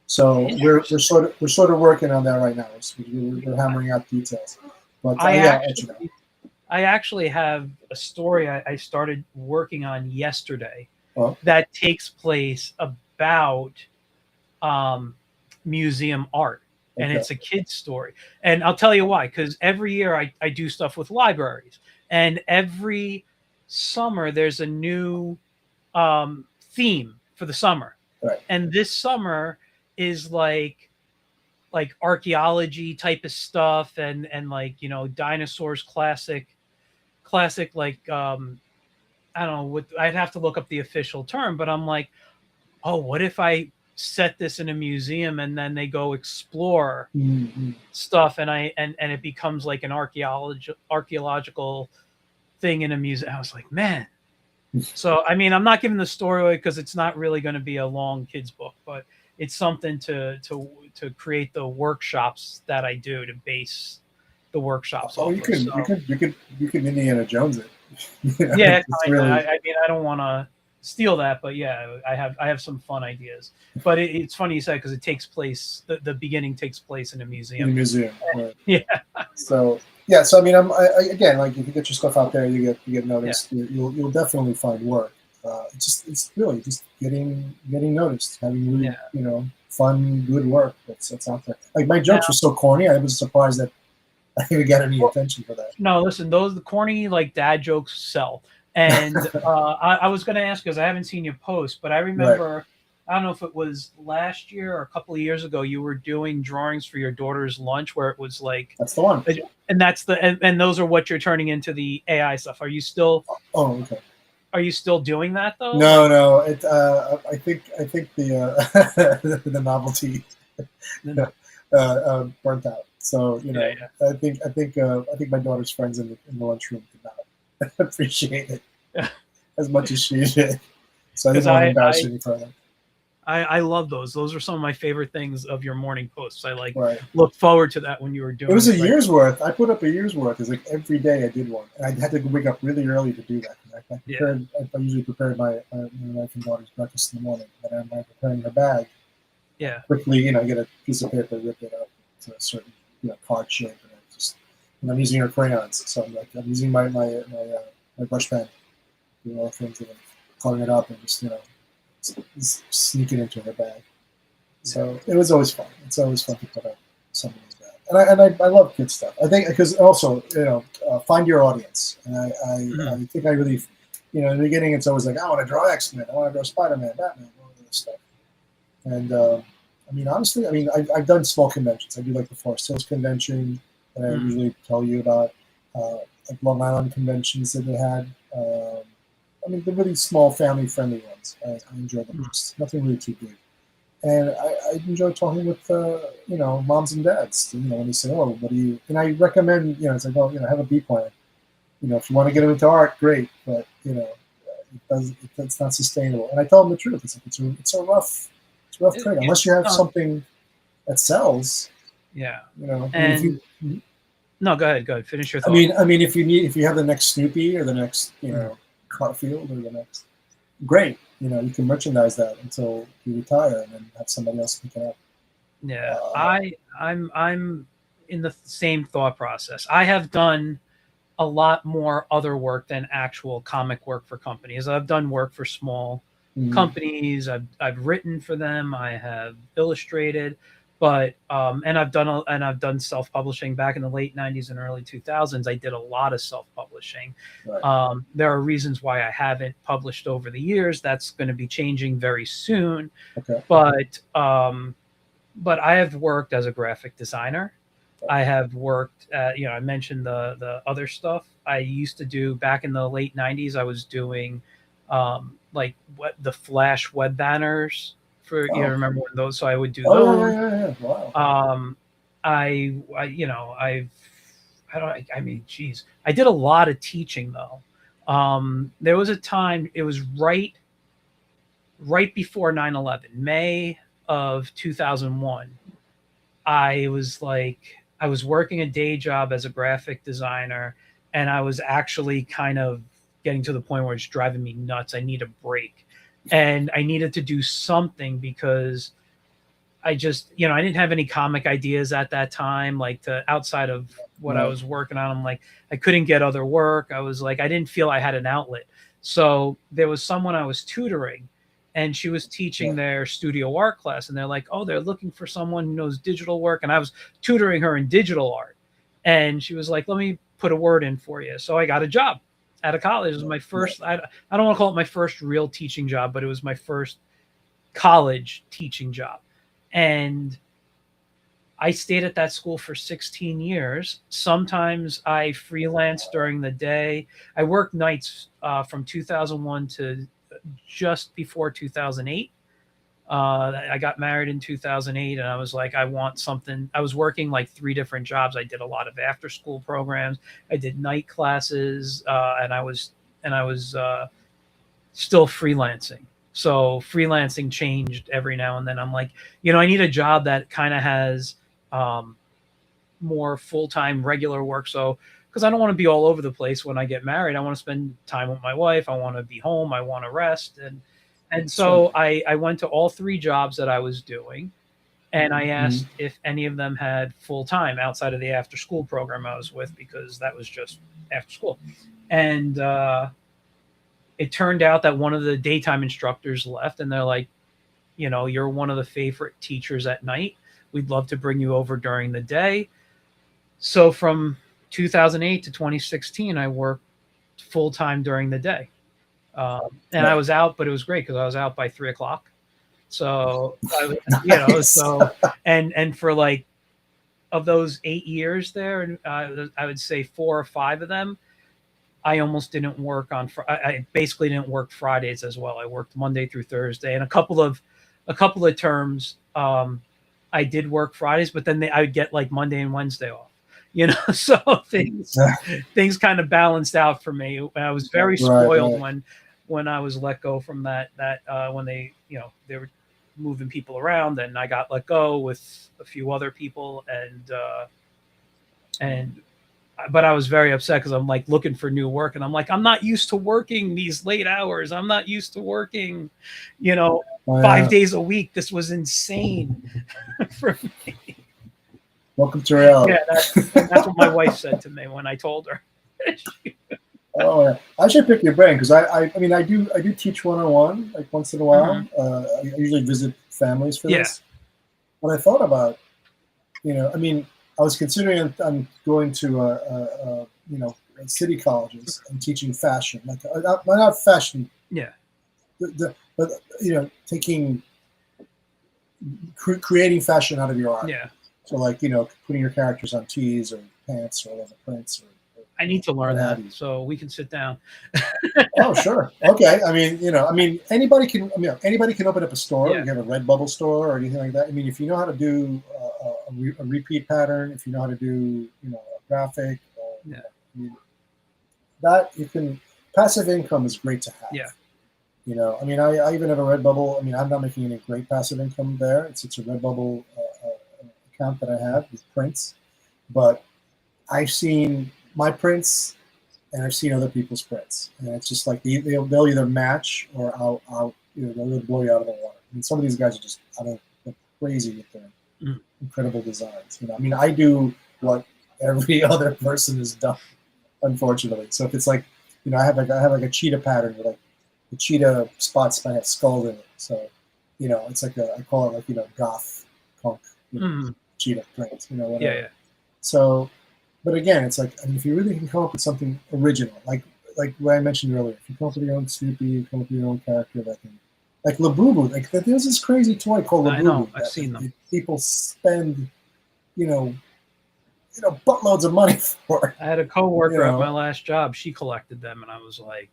So we're sort of working on that right now. We're hammering out details. But I actually have a story I started working on yesterday that takes place about museum art, and it's a kid's story. And I'll tell you why, because every year I do stuff with libraries, and every summer there's a new theme for the summer. Right. And this summer is like archaeology type of stuff, and like dinosaurs, classic like I don't know what, I'd have to look up the official term, but I'm like, oh, what if I set this in a museum and then they go explore stuff, and it becomes like an archaeological thing in a museum. I was like, man. So I mean, I'm not giving the story away because it's not really going to be a long kids book, but it's something to create the workshops that I do, to base the workshops. You could Indiana Jones it. Yeah, really... I mean, I don't want to steal that, but yeah, I have some fun ideas. But it's funny you said, because it takes place, the beginning takes place in a museum. In a museum, right. Yeah. So I mean, again, like, if you get your stuff out there, you get noticed. Yeah. You'll definitely find work. It's really just getting noticed, having really fun, good work that's out there. Like, my jokes were so corny, I was surprised that I didn't get any attention for that. No, listen, the corny like dad jokes sell. And I was going to ask, because I haven't seen you post, but I remember, I don't know if it was last year or a couple of years ago, you were doing drawings for your daughter's lunch where it was like, that's the one, and and those are what you're turning into the AI stuff. Are you still? Oh, okay. Are you still doing that though? No. I think the the novelty burnt out. So I think my daughter's friends in the lunchroom did not appreciate it as much as she did. So I didn't want to embarrass any further. I love those. Those are some of my favorite things of your morning posts. I look forward to that when you were doing. It was a year's worth. I put up a year's worth. It's like every day I did one, and I had to wake up really early to do that. I usually prepared my wife and daughter's breakfast in the morning, but I'm preparing her bag. Yeah. quickly, get a piece of paper, rip it up to a certain card shape, and I'm using your crayons, so I'm using my brush pen, doing all the things, and coloring it up, and sneak it into her bag. So it was always fun. It's always fun to put up somebody's bag, and I love kid stuff. I think because also find your audience, and I think I really, in the beginning it's always like I want to draw X-Men, I want to draw Spider-Man, Batman, all of this stuff. And honestly, I've done small conventions. I do like the Forest Hills convention that I usually tell you about, like Long Island conventions that they had. The really small, family-friendly ones. I enjoy them. Just nothing really too big. And I enjoy talking with moms and dads. When they say, "Oh, what do you?" And I recommend, it's like, "Well, have a B plan. If you want to get into art, great, but it's not sustainable." And I tell them the truth. It's like it's a rough trade unless you have something that sells. Yeah. If you, no, go ahead. Finish your thought. If you have the next Snoopy or the next Garfield or the next, great. You can merchandise that until you retire and then have somebody else pick it up. Yeah, I'm in the same thought process. I have done a lot more other work than actual comic work for companies. I've done work for small companies. I've written for them. I have illustrated, but and I've done self-publishing back in the late '90s and early 2000s. I did a lot of self-publishing. Right. There are reasons why I haven't published over the years. That's going to be changing very soon. Okay. But I have worked as a graphic designer. I have worked at, I mentioned the other stuff I used to do back in the late '90s. I was doing like the Flash web banners for, remember when those? So I would do those. Yeah. Wow. Geez, I did a lot of teaching though. There was a time, it was right before 9/11, May of 2001. I was working a day job as a graphic designer, and I was actually kind of getting to the point where it's driving me nuts. I need a break, and I needed to do something because I just, I didn't have any comic ideas at that time, like outside of what I was working on. I'm like, I couldn't get other work. I was like, I didn't feel I had an outlet. So there was someone I was tutoring, and she was teaching their studio art class, and they're like, oh, they're looking for someone who knows digital work. And I was tutoring her in digital art. And she was like, let me put a word in for you. So I got a job out of college. It was my first, I don't want to call it my first real teaching job, but it was my first college teaching job. And I stayed at that school for 16 years. Sometimes I freelanced during the day. I worked nights from 2001 to just before 2008. I got married in 2008, and I was like, I want something. I was working like 3 different jobs. I did a lot of after school programs. I did night classes, and I was still freelancing. So freelancing changed every now and then. I'm like, I need a job that kind of has more full-time regular work. So, because I don't want to be all over the place when I get married. I want to spend time with my wife. I want to be home. I want to rest. And so I went to all 3 jobs that I was doing, and I asked if any of them had full-time outside of the after-school program I was with, because that was just after school. And it turned out that one of the daytime instructors left, and they're like, you're one of the favorite teachers at night. We'd love to bring you over during the day. So from 2008 to 2016, I worked full time during the day. And I was out, but it was great because I was out by 3:00. So, so, and for like, of those 8 years there, I would say 4 or 5 of them, I almost didn't work on. I basically didn't work Fridays as well. I worked Monday through Thursday, and a couple of terms I did work Fridays, but then I would get like Monday and Wednesday off. So things kind of balanced out for me. I was very spoiled when I was let go from that when they were moving people around, and I got let go with a few other people, and but I was very upset because I'm like looking for new work, and I'm like, I'm not used to working these late hours. I'm not used to working, you know, 5 days a week. This was insane for me. Welcome to reality. Yeah, that's what my wife said to me when I told her. Oh, yeah. I should pick your brain because I mean I do teach one-on-one like once in a while. I usually visit families for this. When I thought about, I mean, I was considering I'm going to city colleges and teaching fashion, like not fashion, Yeah. but taking creating fashion out of your art. Yeah. So like putting your characters on tees or pants or whatever prints or I need to learn that so we can sit down. Oh, sure. Okay. I mean, anybody can. Anybody can open up a store. Yeah. You have a Redbubble store or anything like that. I mean, if you know how to do a repeat pattern, if you know how to do a graphic, Yeah. That you can. Passive income is great to have. Yeah. I mean, I even have a Redbubble. I mean, I'm not making any great passive income there. It's a Redbubble account that I have with prints, but I've seen my prints and I've seen other people's prints, and it's just like they'll either match or they'll blow you out of the water. I mean, some of these guys are just crazy with their incredible designs. I mean, I do what every other person has done, unfortunately. So if it's like, I have like a cheetah pattern with like the cheetah spots might have skulls in it. So, it's like I call it like goth punk cheetah print. Whatever. Yeah. So. But again, it's like, I mean, if you really can come up with something original, like what I mentioned earlier, if you come up with your own Snoopy, you come up with your own character that can, like Labubu, like there's this crazy toy called Labubu. I know, I've seen them. People spend, buttloads of money for. I had a coworker at my last job. She collected them, and I was like,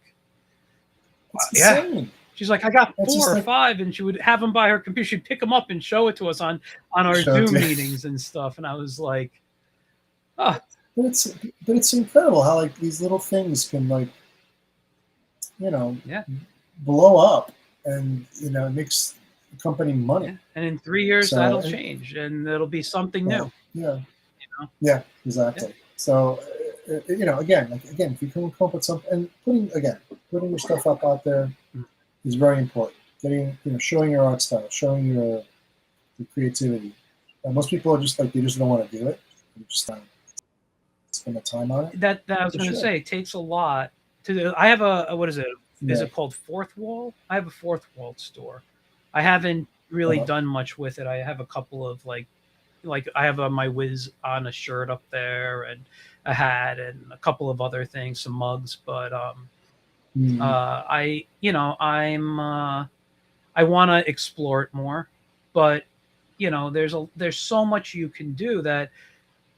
insane. She's like, I got 4 or 5, and she would have them by her computer. She'd pick them up and show it to us on our Zoom meetings and stuff. And I was like, oh. But it's incredible how like these little things can like, blow up, and it makes the company money. Yeah. And in 3 years, that'll change, and it'll be something new. Yeah. Yeah, exactly. Yeah. So, again, if you can come up with something, and putting your stuff up out there is very important. Showing your art style, showing your creativity. Most people are just like, they just don't want to do it. They just spend the time on it. That I was going to say, it takes a lot to do. I have a what is it? Is it called Fourth Wall? I have a Fourth Wall store. I haven't really done much with it. I have a couple of like I have my Wiz on a shirt up there, and a hat, and a couple of other things, some mugs. But I want to explore it more. But there's so much you can do that.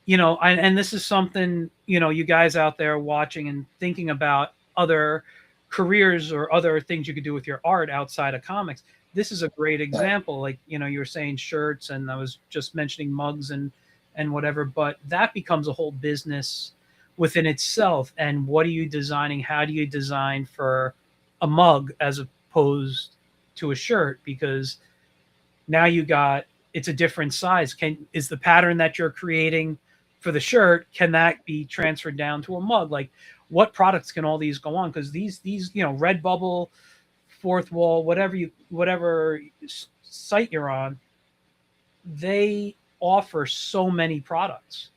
And this is something, you guys out there watching and thinking about other careers or other things you could do with your art outside of comics. This is a great example. Like, you were saying shirts, and I was just mentioning mugs and whatever, but that becomes a whole business within itself. And what are you designing? How do you design for a mug as opposed to a shirt? Because now it's a different size. Is the pattern that you're creating for the shirt, can that be transferred down to a mug? Like, what products can all these go on? Because these Redbubble, Fourth Wall, whatever site you're on, they offer so many products.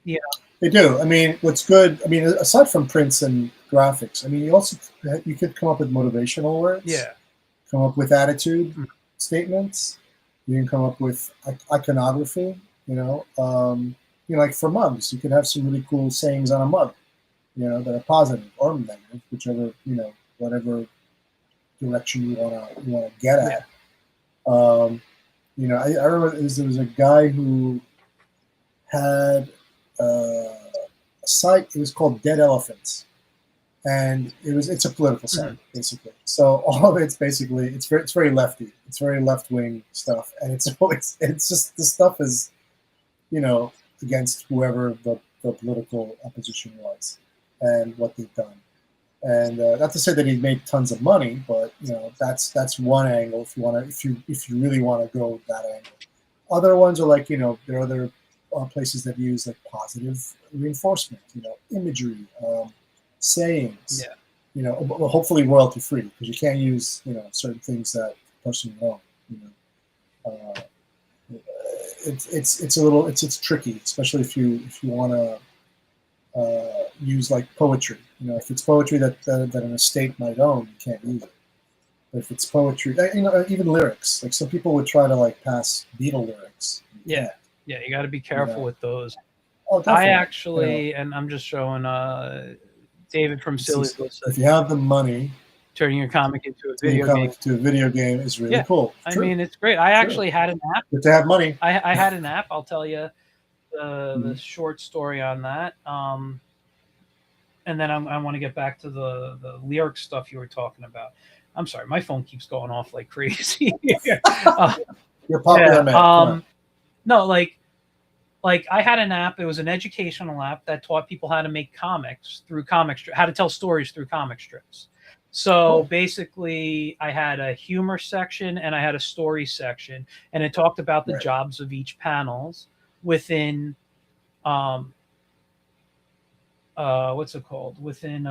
Yeah, they do. I mean, what's good? I mean, aside from prints and graphics, I mean, you could come up with motivational words. Yeah, come up with attitude statements. You can come up with iconography. Like for mugs, you could have some really cool sayings on a mug, that are positive or negative, whichever, whatever direction you want to get at. I remember there was a guy who had a site. It was called Dead Elephants, and it's a political site basically. So all of it's basically it's very lefty. It's very left wing stuff, and it's just the stuff is, against whoever the political opposition was and what they've done. And not to say that he made tons of money, but that's one angle if you really want to go that angle. Other ones are like there are other places that use like positive reinforcement, imagery, sayings, hopefully royalty free, because you can't use certain things that personally own. It's a little it's tricky, especially if you want to use like poetry. If it's poetry that an estate might own, you can't use it. But if it's poetry, even lyrics, like some people would try to like pass Beatle lyrics. Yeah, you got to be careful with those. Oh, I actually, and I'm just showing David from Silly. If you have the money, turning your comic into a video game is really cool. I mean, it's great. I actually had an app. Good to have money. I had an app. I'll tell you the short story on that. And then I want to get back to the lyric stuff you were talking about. I'm sorry, my phone keeps going off like crazy. You're popular, man. No, like I had an app. It was an educational app that taught people how to make comics through how to tell stories through comic strips. So basically, I had a humor section and I had a story section, and it talked about the jobs of each panels within what's it called? Within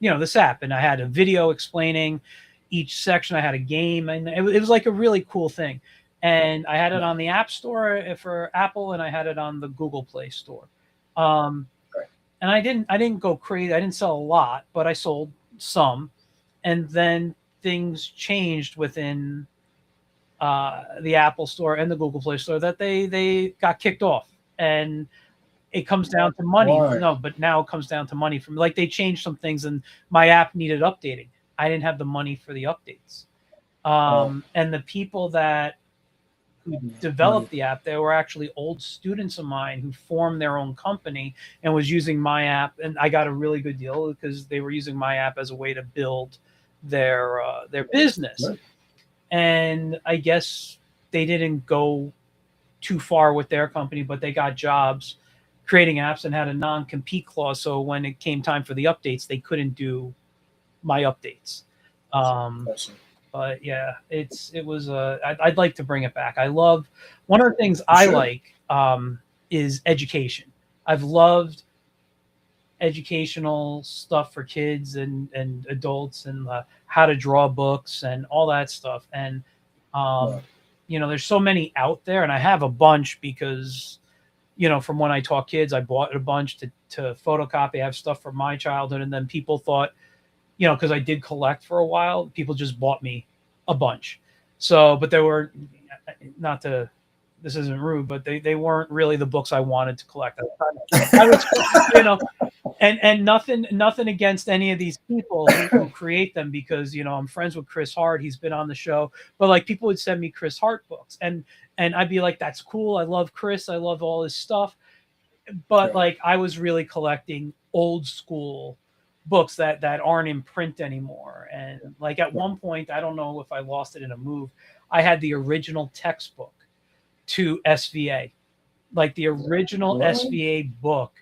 this app. And I had a video explaining each section. I had a game, and it was like a really cool thing. And I had it on the App Store for Apple, and I had it on the Google Play Store. And I didn't go crazy. I didn't sell a lot, but I sold some. And then things changed within the Apple Store and the Google Play Store that they got kicked off. And it comes down to money. No, but now it comes down to money from like they changed some things, and my app needed updating. I didn't have the money for the updates. And the people who developed the app, they were actually old students of mine who formed their own company and was using my app. And I got a really good deal because they were using my app as a way to build their business. Right. And I guess they didn't go too far with their company, but they got jobs creating apps and had a non-compete clause. So when it came time for the updates, they couldn't do my updates. But yeah, it was I'd like to bring it back. I love one of the things I like is education. I've loved educational stuff for kids and adults, and how to draw books and all that stuff. And there's so many out there, and I have a bunch because from when I taught kids, I bought a bunch to photocopy. I have stuff from my childhood, and then people thought, because I did collect for a while, people just bought me a bunch. So, but they were this isn't rude, but they weren't really the books I wanted to collect. I was, and nothing against any of these people who create them, because, I'm friends with Chris Hart. He's been on the show, but like people would send me Chris Hart books, and I'd be like, that's cool. I love Chris. I love all his stuff. But like, I was really collecting old school books that aren't in print anymore. And like at one point, I don't know if I lost it in a move, I had the original textbook to SVA, like the original SVA book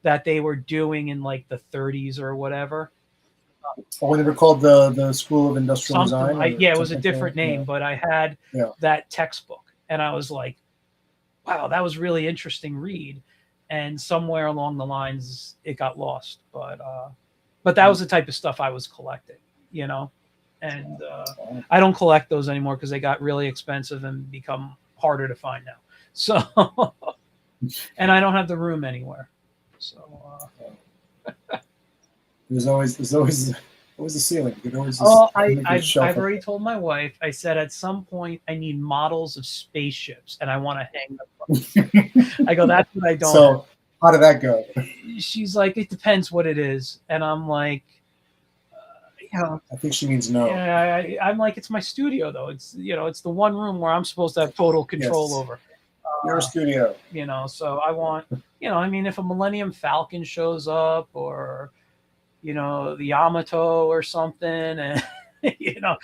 that they were doing in like the 30s or whatever. When they were called the School of Industrial Design? It was a different name, but I had that textbook, and I was like, wow, that was really interesting read. And somewhere along the lines, it got lost. But that was the type of stuff I was collecting, and I don't collect those anymore because they got really expensive and become harder to find now. So, and I don't have the room anywhere. So there's always a ceiling. You can always I've already told my wife. I said at some point I need models of spaceships, and I want to hang them. I go, that's what I don't. So how did that go? She's like, it depends what it is, and I'm like, I think she means no. Yeah, I'm like, it's my studio though. It's it's the one room where I'm supposed to have total control over. Your studio. So I want, if a Millennium Falcon shows up, or the Yamato or something, and well,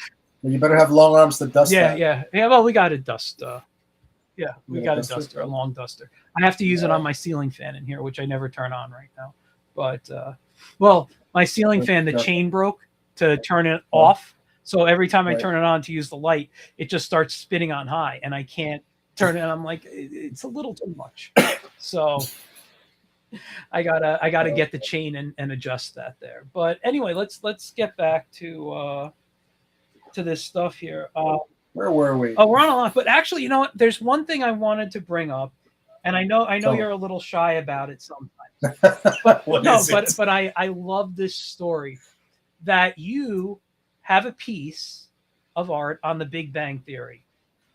you better have long arms to dust that. Yeah. Well, we got to dust. We got a duster, a long duster. I have to use it on my ceiling fan in here, which I never turn on right now. But my ceiling fan, the chain broke to turn it off. So every time I turn it on to use the light, it just starts spinning on high, and I can't turn it. And I'm like, it's a little too much. So I gotta get the chain and adjust that there. But anyway, let's get back to this stuff here. Where were we? Oh, we're on a lot. But actually, you know what? There's one thing I wanted to bring up, and I know Tell me. you're a little shy about it sometimes. But but I love this story that you have a piece of art on the Big Bang Theory.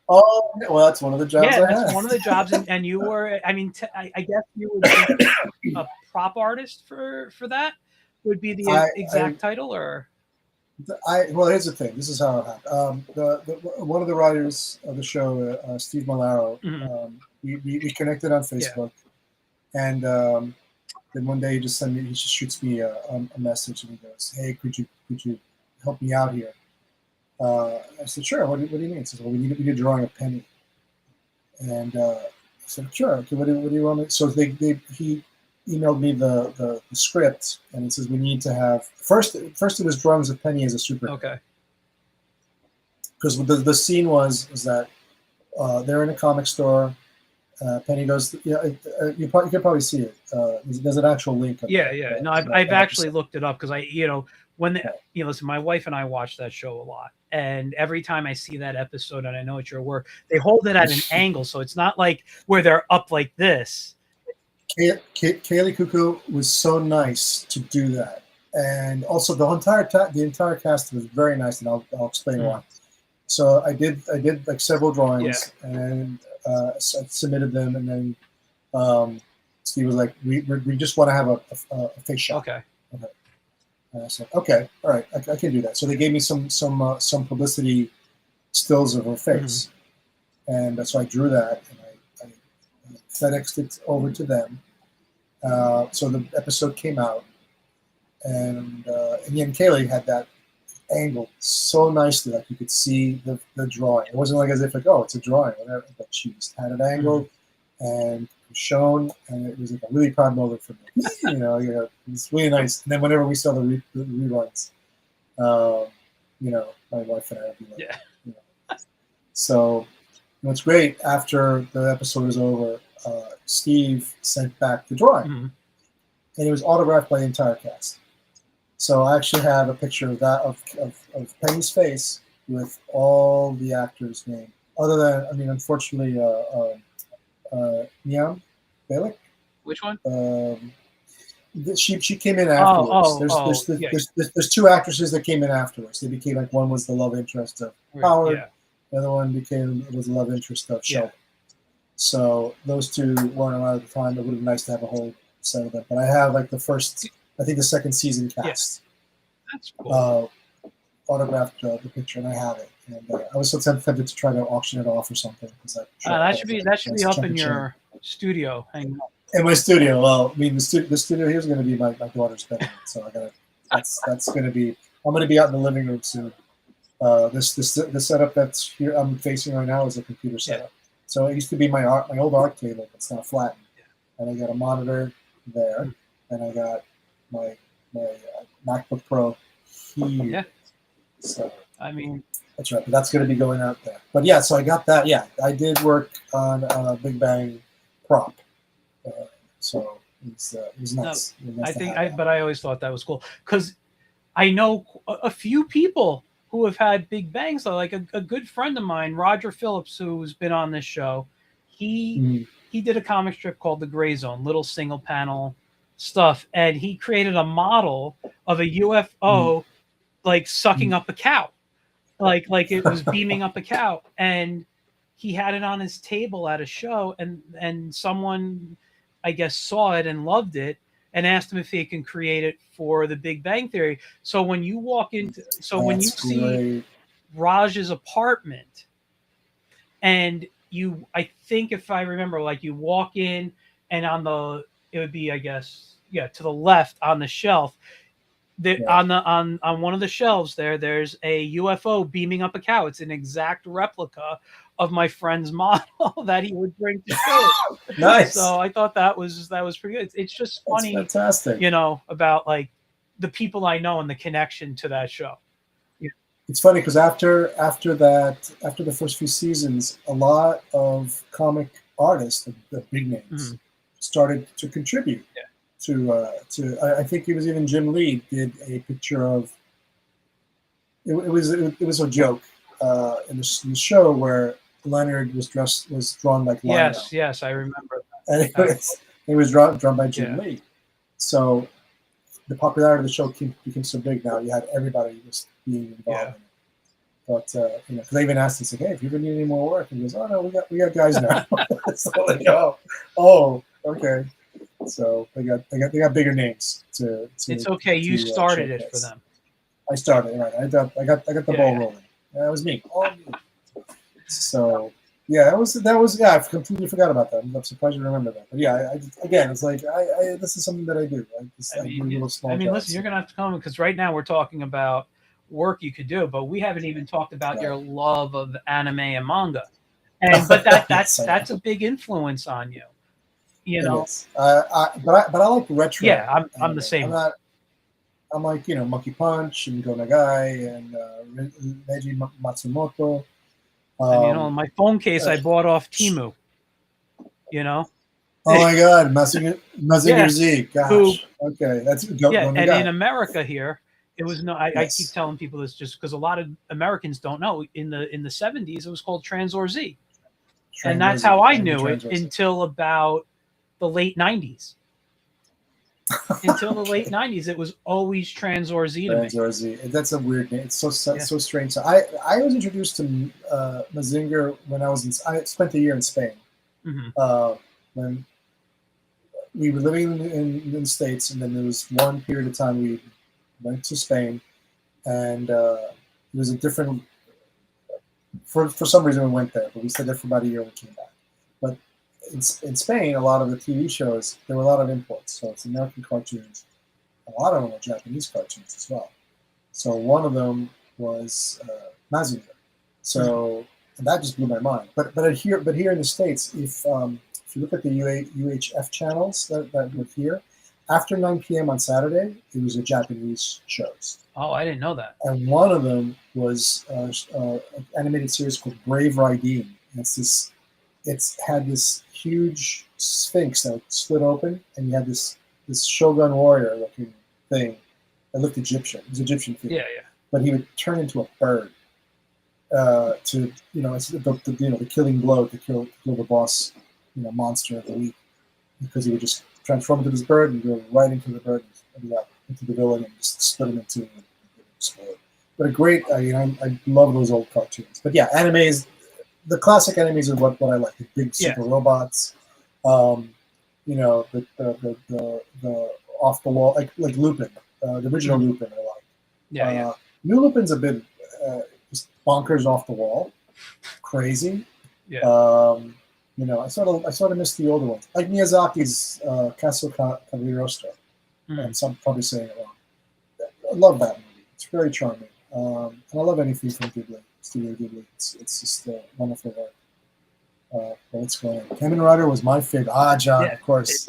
Oh, well, that's one of the jobs. Yeah, I that's had. one of the jobs, and you were. I mean, I guess you would be a prop artist for that. Would be the exact title, or well, here's the thing. This is how it happened. One of the writers of the show, Steve Malaro, we connected on Facebook, and then one day he just shoots me a message, and he goes, "Hey, could you help me out here?" I said, "Sure. What do you mean?" He says, "Well, we need a drawing of Penny," and I said, "Sure. Okay, what do you want me?" So he emailed me the script, and it says we need to have first it was drawings of Penny as a superhero. Okay. Because the scene was that they're in a comic store. Penny goes, you can probably see it. There's an actual link. Yeah. No, I've actually looked it up because listen, my wife and I watch that show a lot, and every time I see that episode, and I know it's your work, they hold it at an angle, so it's not like where they're up like this. Kaylee Cuckoo was so nice to do that, and also the entire cast was very nice, and I'll explain why. So I did like several drawings, and I submitted them, and then Steve was like, "We just want to have a face shot." Okay. And I said, "Okay, all right, I can do that." So they gave me some publicity stills of her face, and so I drew that, and I FedExed it over to them. So the episode came out, and Kaylee had that angled so nicely, like you could see the drawing. It wasn't like as if like, oh, it's a drawing, whatever, but she just had it angled and shown, and it was like a really proud moment for me. It's really nice. And then whenever we saw the reruns, my wife and I would be like, So what's great, after the episode was over, Steve sent back the drawing, and it was autographed by the entire cast. So I actually have a picture of that of Penny's face with all the actors' names. Other than, unfortunately, Niam Balik. Which one? She came in afterwards. There's two actresses that came in afterwards. They became like, one was the love interest of Howard, the other one was the love interest of Sheldon. So those two weren't around at the time. It would have been nice to have a whole set of them. But I have like the second season cast. That's cool. Autographed the picture, and I have it. And I was so tempted to try to auction it off or something. That should be up in your studio. Hang on. In my studio. Well, the studio here is going to be my daughter's bedroom, so that's going to be. I'm going to be out in the living room soon. The setup that's here I'm facing right now is a computer setup. So it used to be my old art table. It's now flattened, and I got a monitor there, and I got my MacBook Pro here. Yeah. So that's right. But that's going to be going out there. But yeah, so I got that. Yeah, I did work on a Big Bang prop. So it was nice. But I always thought that was cool because I know a few people who have had Big Bangs. Like a good friend of mine, Roger Phillips, who's been on this show. He did a comic strip called The Gray Zone, little single panel stuff, and he created a model of a UFO like sucking up a cow, like it was beaming up a cow, and he had it on his table at a show, and someone, I guess, saw it and loved it and asked him if he can create it for the Big Bang Theory. So when you walk into, when you see Raj's apartment, and I think if I remember, like you walk in, and it would be, I guess, to the left on the shelf, on one of the shelves there's a UFO beaming up a cow. It's an exact replica of my friend's model that he would bring to show. Nice. So I thought that was pretty good. It's just funny. That's fantastic. About like the people I know and the connection to that show. it's funny because after the first few seasons, a lot of comic artists, the big names, started to contribute to. I think it was even Jim Lee did a picture of. It was a joke in the show where Leonard was drawn like Lionel. Yes, I remember that. And it was drawn by Jim Lee. So the popularity of the show became so big now. You had everybody just being involved in it. But because I even asked him, like, "Hey, if you ever need any more work," and he goes, "Oh no, we got guys now." So like, oh, okay. So they got bigger names to it's okay. You started it for them. I started, right? I got the ball rolling. That was me. All me. So yeah, that was I completely forgot about that. I'm surprised you remember that. But yeah, again, it's like this is something that I do. I do little small jobs. Listen, you're gonna have to come because right now we're talking about work you could do, but we haven't even talked about your love of anime and manga, but that's a big influence on you. You know, but I like retro. Yeah, I'm the same. I'm like Monkey Punch and Go Nagai and Neji Matsumoto. And my phone case I bought off Temu. Oh my God, Mazinger Z. Gosh. Okay, that's Go Nagai. And in America here, it was I keep telling people this just because a lot of Americans don't know. In the 70s, it was called Transor Z, and that's how I knew it until about the late 90s. Until the late 90s, it was always Transor Z to me. Transor Z. That's a weird name. It's so strange. So I was introduced to Mazinger when I spent a year in Spain. When we were living in the States, and then there was one period of time we went to Spain, and it was a different. For some reason, we went there, but we stayed there for about a year and we came back. But in Spain, a lot of the TV shows, there were a lot of imports. So it's American cartoons. A lot of them are Japanese cartoons as well. So one of them was Mazinger. So and that just blew my mind. But here in the States, if you look at the UHF channels that were here, after 9 p.m. on Saturday, it was a Japanese shows. Oh, I didn't know that. And one of them was an animated series called Brave Raideen. It's had this huge sphinx that split open, and you had this Shogun warrior looking thing that looked Egyptian. It was Egyptian thing. Yeah. But he would turn into a bird to it's the killing blow to kill the boss monster of the week, because he would just transform into this bird and go right into the bird and into the villain and just split him into and explode. But a great, I love those old cartoons. But yeah, animes, the classic animes are what I like. The big super robots, the off the wall, like Lupin, the original Lupin I like. New Lupin's a bit just bonkers off the wall, crazy. I sort of miss the older ones, like Miyazaki's Castle Cagliostro. And some probably saying it wrong. I love that movie. It's very charming. And I love anything from Ghibli, Studio Ghibli. It's just wonderful work. What's going on? Kamen Rider was my favorite. John, of course.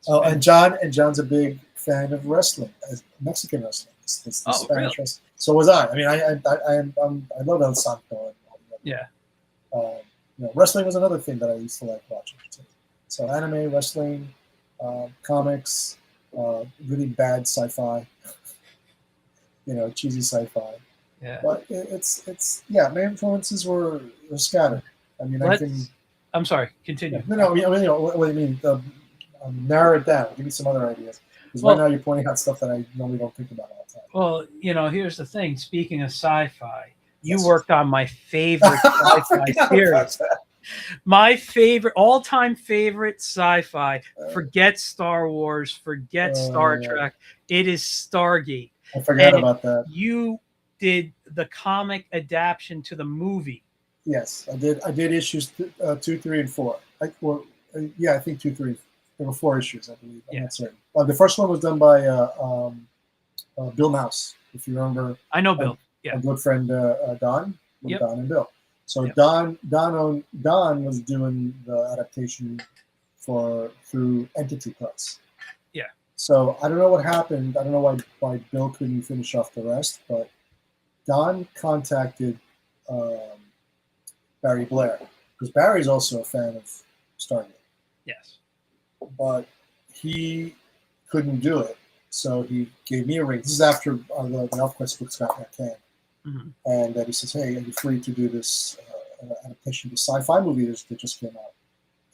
Oh, and John's a big fan of wrestling, Mexican wrestling. This Spanish wrestling. So was I. I mean, I love El Santo. Wrestling was another thing that I used to like watching too. So anime, wrestling, comics, really bad sci-fi, cheesy sci-fi. Yeah. But my influences were scattered. I mean, I'm sorry. Continue. No. What do you mean? Narrow it down. Give me some other ideas. Because right now you're pointing out stuff that I normally don't think about all the time. Well, here's the thing. Speaking of sci-fi, you worked on my favorite sci-fi series. My favorite, all-time favorite sci-fi. Forget Star Wars. Forget Star Trek. It is Stargate. I forgot about that. You did the comic adaptation to the movie. Yes, I did. I did issues 2, 3, and 4. I think 2, 3. There were 4 issues, I believe. I'm not certain. The first one was done by Bill Mouse, if you remember. I know Bill. A good friend, Don. Yep. Don and Bill. So Don was doing the adaptation through Entity Press. Yeah. So I don't know what happened. I don't know why Bill couldn't finish off the rest, but Don contacted um, Barry Blair, because Barry's also a fan of Stargate, Yes. but he couldn't do it, so he gave me a ring. This is after the Elfquest books got canned, Mm-hmm. and he says, "Hey, are you free to do this adaptation of the sci-fi movie that just came out?"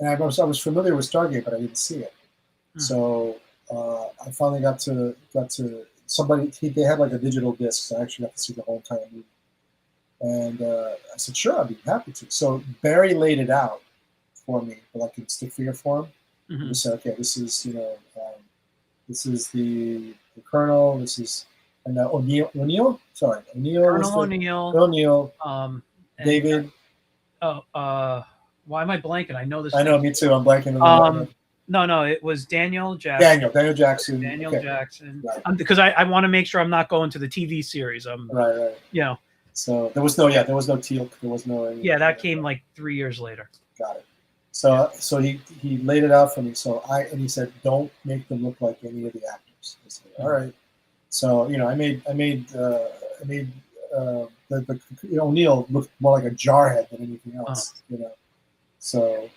And I was familiar with Stargate, but I didn't see it. Mm-hmm. So I finally got to somebody. They had like a digital disc, so I actually got to see the whole entire movie. And I said, "Sure, I'd be happy to." So Barry laid it out for me, like in stick figure form. Mm-hmm. He said, "Okay, this is this is the Colonel. This is and O'Neill. Sorry, O'Neill. Colonel O'Neill. O'Neill. David. David. Why am I blanking? I know this. I know, me too. I'm blanking on the No, it was Daniel Jackson. Daniel Jackson. Daniel okay. Jackson. Right. Because I want to make sure I'm not going to the TV series. Right. You know. So there was no Teal'c. There was no. That came like 3 years later. Got it. So he laid it out for me. And he said, "Don't make them look like any of the actors." I said, "All right." So I made O'Neill look more like a jarhead than anything else. So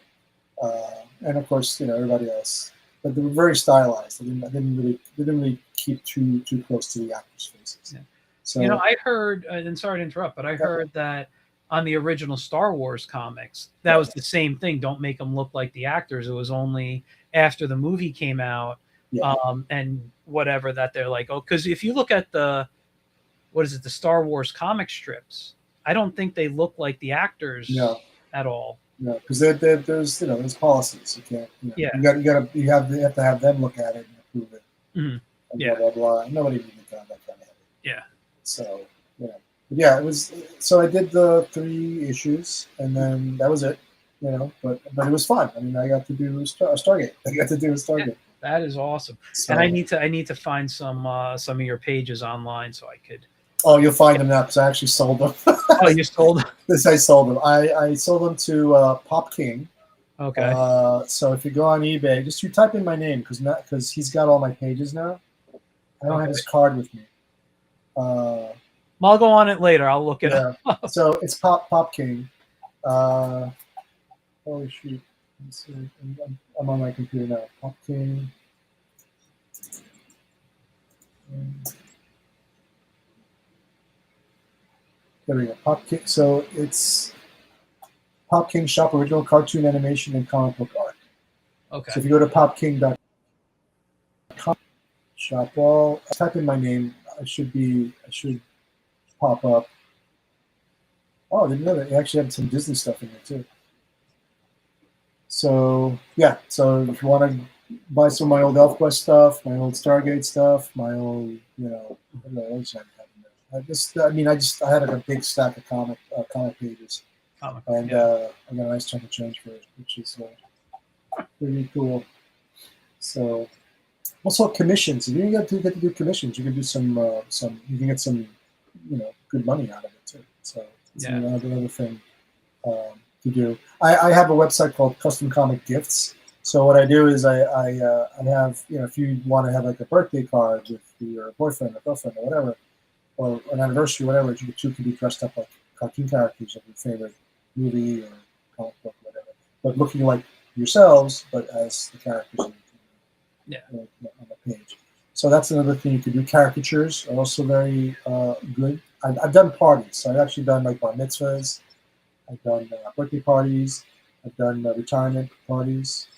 and of course everybody else, but they were very stylized. They didn't really keep too close to the actors' faces. Yeah. So I heard, and sorry to interrupt, but I heard that on the original Star Wars comics, that was the same thing. Don't make them look like the actors. It was only after the movie came out, and whatever, that they're like, because if you look at the Star Wars comic strips, I don't think they look like the actors at all. No, because there's policies. You can't. You have to have them look at it and approve it. Mm-hmm. And blah blah blah. Nobody needed that kind of. Yeah. So it was. So I did the 3 issues, and then that was it. But it was fun. I mean, I got to do Stargate. Yeah, that is awesome. So, and I need to find some of your pages online so I could. Oh, you'll find them now because I actually sold them. Oh, you sold them? This I sold them. I sold them to Pop King. Okay. So if you go on eBay, just you type in my name because he's got all my pages now. I don't have his card with me. I'll go on it later. I'll look it up. So it's Pop King. Holy shoot! Let's see. I'm on my computer now. Pop King. There we go. Pop King. So it's Pop King Shop, original cartoon animation and comic book art. Okay. So if you go to popking.com, shop all, type in my name. I should pop up. Oh, I didn't know that. It actually had some Disney stuff in there too. So so if you want to buy some of my old Elfquest stuff, my old Stargate stuff, my old I had like a big stack of comic pages, and I got a nice chunk of change for it, which is pretty cool. So also commissions. If you get to do commissions, you can do some you can get some good money out of it too. So it's another thing to do. I have a website called Custom Comic Gifts. So what I do is I have if you want to have like a birthday card with your boyfriend or girlfriend or whatever, or an anniversary, whatever, you two can be dressed up like cartoon characters of your favorite movie or comic book, whatever, but looking like yourselves, but as the characters on the page. So that's another thing you can do. Caricatures are also very good. I've done parties. So I've actually done like bar mitzvahs. I've done birthday parties. I've done retirement parties.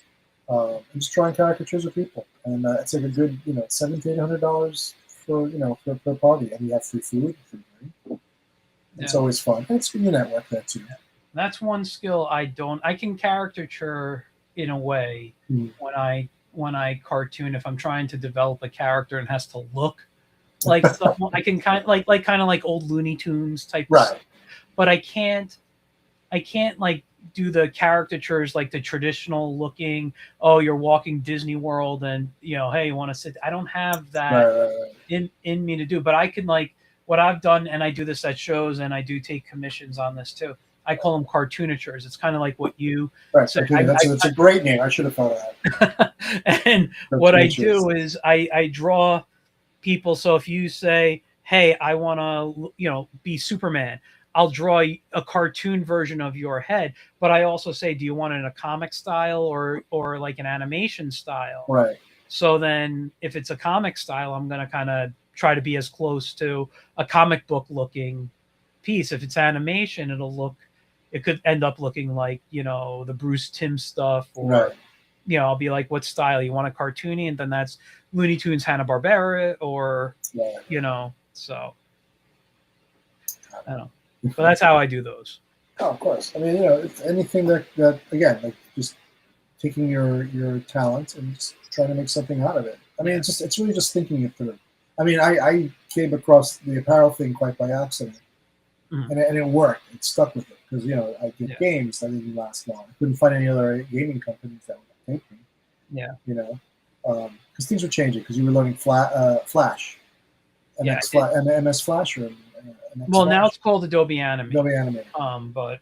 I'm just drawing caricatures of people, and it's like a good, $700 to $800 for per party, and you have free food, free drink. It's always fun. It's you network that too. That's one skill I can caricature in a way when I cartoon. If I'm trying to develop a character and has to look like someone, I can kind of like old Looney Tunes type, right? But I can't like do the caricatures like the traditional looking. Oh, you're walking Disney World, and hey, you want to sit? I don't have that in me to do, but I can like what I've done, and I do this at shows, and I do take commissions on this too. I call them cartoonatures. It's kind of like what you said. That's a great name. I should have thought of that. And what I do is I draw people. So if you say, hey, I want to, be Superman. I'll draw a cartoon version of your head, but I also say, do you want it in a comic style or like an animation style? Right. So then if it's a comic style, I'm going to kind of try to be as close to a comic book looking piece. If it's animation, it could end up looking like, the Bruce Timm stuff, or, Right. I'll be like, what style? You want a cartoony? And then that's Looney Tunes, Hanna-Barbera, or, Yeah. So I don't know. But that's how I do those. Oh, of course. I mean, it's anything that again, like just taking your talent and just trying to make something out of it. I mean, it's really just thinking it through. I mean, I came across the apparel thing quite by accident, and it worked. It stuck with it because I did games that didn't last long. I couldn't find any other gaming companies that would take me. Yeah. Because things were changing. Because you were learning Flash, MS Flash, or well, now it's called Adobe Animate. Adobe Animate. But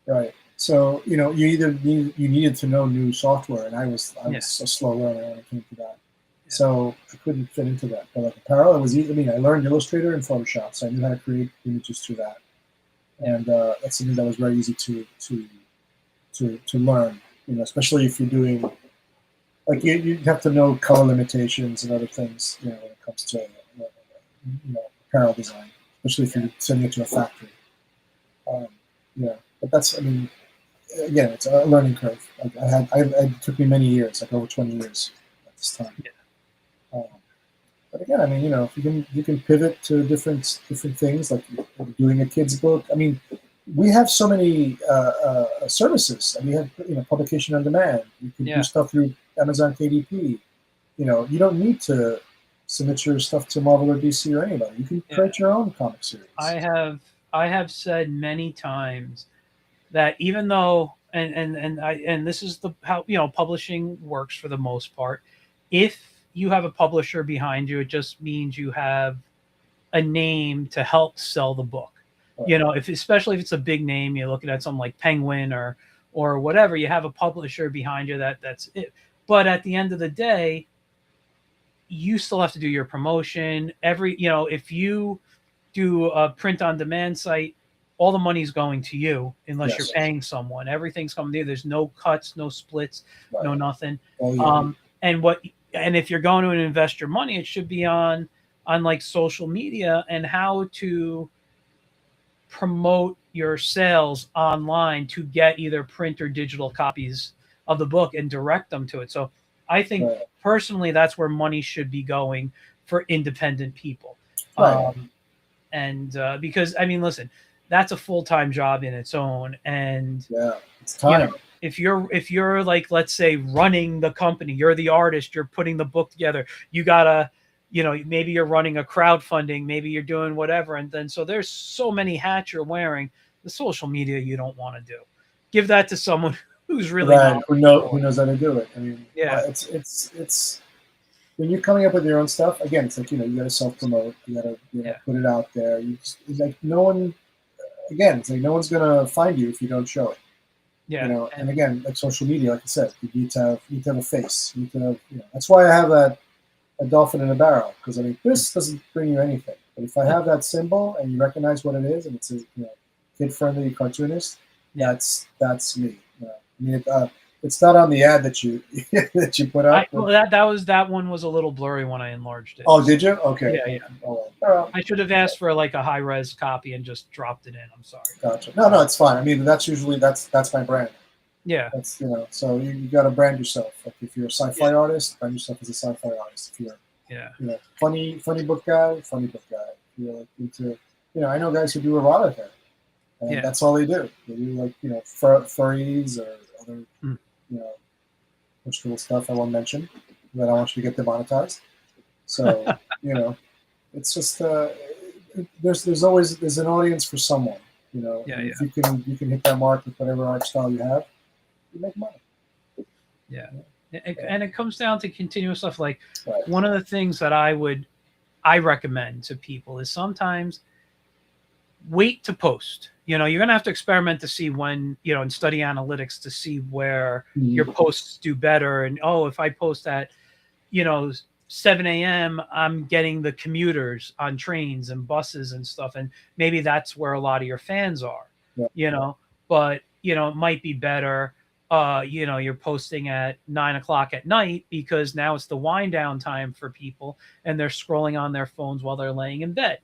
right. So you needed to know new software, and I was a slow learner when it came to that. Yeah. So I couldn't fit into that. But like apparel, it was easy. I mean, I learned Illustrator and Photoshop, so I knew how to create images through that, and that's something that was very easy to learn. Especially if you're doing like you have to know color limitations and other things. When it comes to apparel design, especially if you're sending it to a factory. But that's, I mean, again, it's a learning curve. It took me many years, like over 20 years at this time. Yeah. But again, I mean, if you can pivot to different things, like doing a kid's book. I mean, we have so many services. I mean, we have publication on demand. You can do stuff through Amazon KDP. You don't need to submit your stuff to Marvel or DC or anybody. You can create your own comic series. I have said many times that even though and this is how publishing works for the most part. If you have a publisher behind you, it just means you have a name to help sell the book. Right. Especially if it's a big name, you're looking at something like Penguin or whatever, you have a publisher behind you, that's it. But at the end of the day, you still have to do your promotion. If you do a print on demand site, all the money's going to you unless you're paying someone. Everything's coming to you. There's no cuts, no splits, no nothing. And if you're going to invest your money, it should be on like social media and how to promote your sales online to get either print or digital copies of the book and direct them to it. So I think personally that's where money should be going for independent people. Right. Because I mean, listen, that's a full-time job in its own, and it's time. If you're like, let's say, running the company, you're the artist, you're putting the book together, you gotta, maybe you're running a crowdfunding, maybe you're doing whatever, and then so there's so many hats you're wearing. The social media you don't want to do. Give that to someone who's really who knows how to do it. I mean, it's when you're coming up with your own stuff. Again, it's like you got to self-promote, you got to put it out there. It's like no one. Again, it's like no one's gonna find you if you don't show it. Yeah. And again, like social media, like I said, you need to have a face. You need to have, that's why I have a dolphin in a barrel, because I mean, this doesn't bring you anything. But if I have that symbol and you recognize what it is, and it's a kid-friendly cartoonist, that's me. I mean, it's not on the ad that you that you put up. That one was a little blurry when I enlarged it. Oh, did you? Okay. Yeah. Oh, I should have asked for like a high-res copy and just dropped it in. I'm sorry. Gotcha. No, it's fine. I mean, that's usually that's my brand. Yeah. That's so you got to brand yourself. Like if you're a sci-fi artist, brand yourself as a sci-fi artist. If you're funny book guy, funny book guy. If you're like into I know guys who do erotica, and that's all they do. They do like furries or other cool stuff I won't mention that I want you to get demonetized. So it's just there's always an audience for someone. If you can hit that mark with whatever art style you have, you make money. And it comes down to continuous stuff. Like one of the things that I recommend to people is sometimes wait to post. You're going to have to experiment to see when, and study analytics to see where your posts do better. And, if I post at, 7 a.m. I'm getting the commuters on trains and buses and stuff, and maybe that's where a lot of your fans are, Yeah. you know. But it might be better. You're posting at 9 o'clock at night because now it's the wind down time for people, and they're scrolling on their phones while they're laying in bed.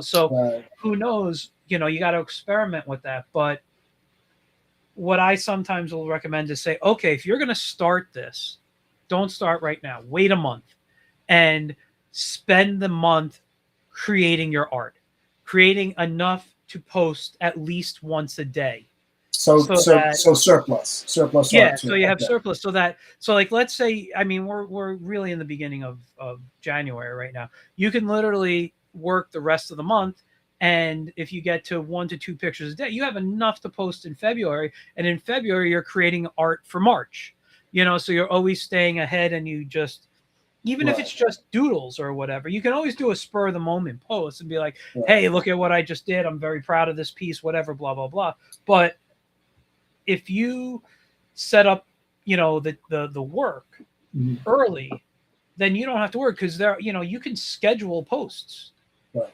So Right. who knows? You got to experiment with that. But what I sometimes will recommend is say, okay, if you're going to start this, don't start right now. Wait a month and spend the month creating your art, creating enough to post at least once a day. So that surplus yeah, art too. so you have Okay. surplus, so like, let's say, I mean, we're really in the beginning of January right now. You can literally work the rest of the month, and if you get to 1 to 2 pictures a day, you have enough to post in February, and in February you're creating art for March. So you're always staying ahead, and you just, even if Right. it's just doodles or whatever, you can always do a spur of the moment post and be like, Right. hey, look at what I just did, I'm very proud of this piece, whatever, blah blah blah. But if you set up, the work Mhm. early, then you don't have to work, because you can schedule posts. Right.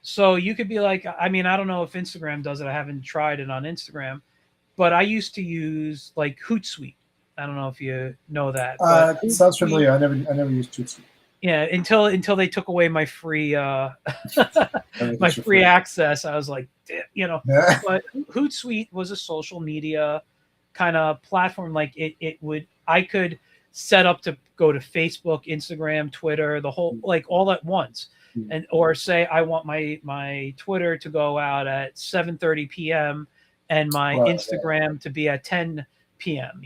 So you could be like, I mean, I don't know if Instagram does it. I haven't tried it on Instagram, but I used to use like Hootsuite. I don't know if you know that. But It sounds familiar. I never used Tutsi. yeah, until they took away my free my free access, I was like, Yeah. But Hootsuite was a social media kind of platform. Like I could set up to go to Facebook, Instagram, Twitter, the whole, like, all at once. And or say I want my Twitter to go out at 7:30 p.m. and my Instagram to be at 10 p.m.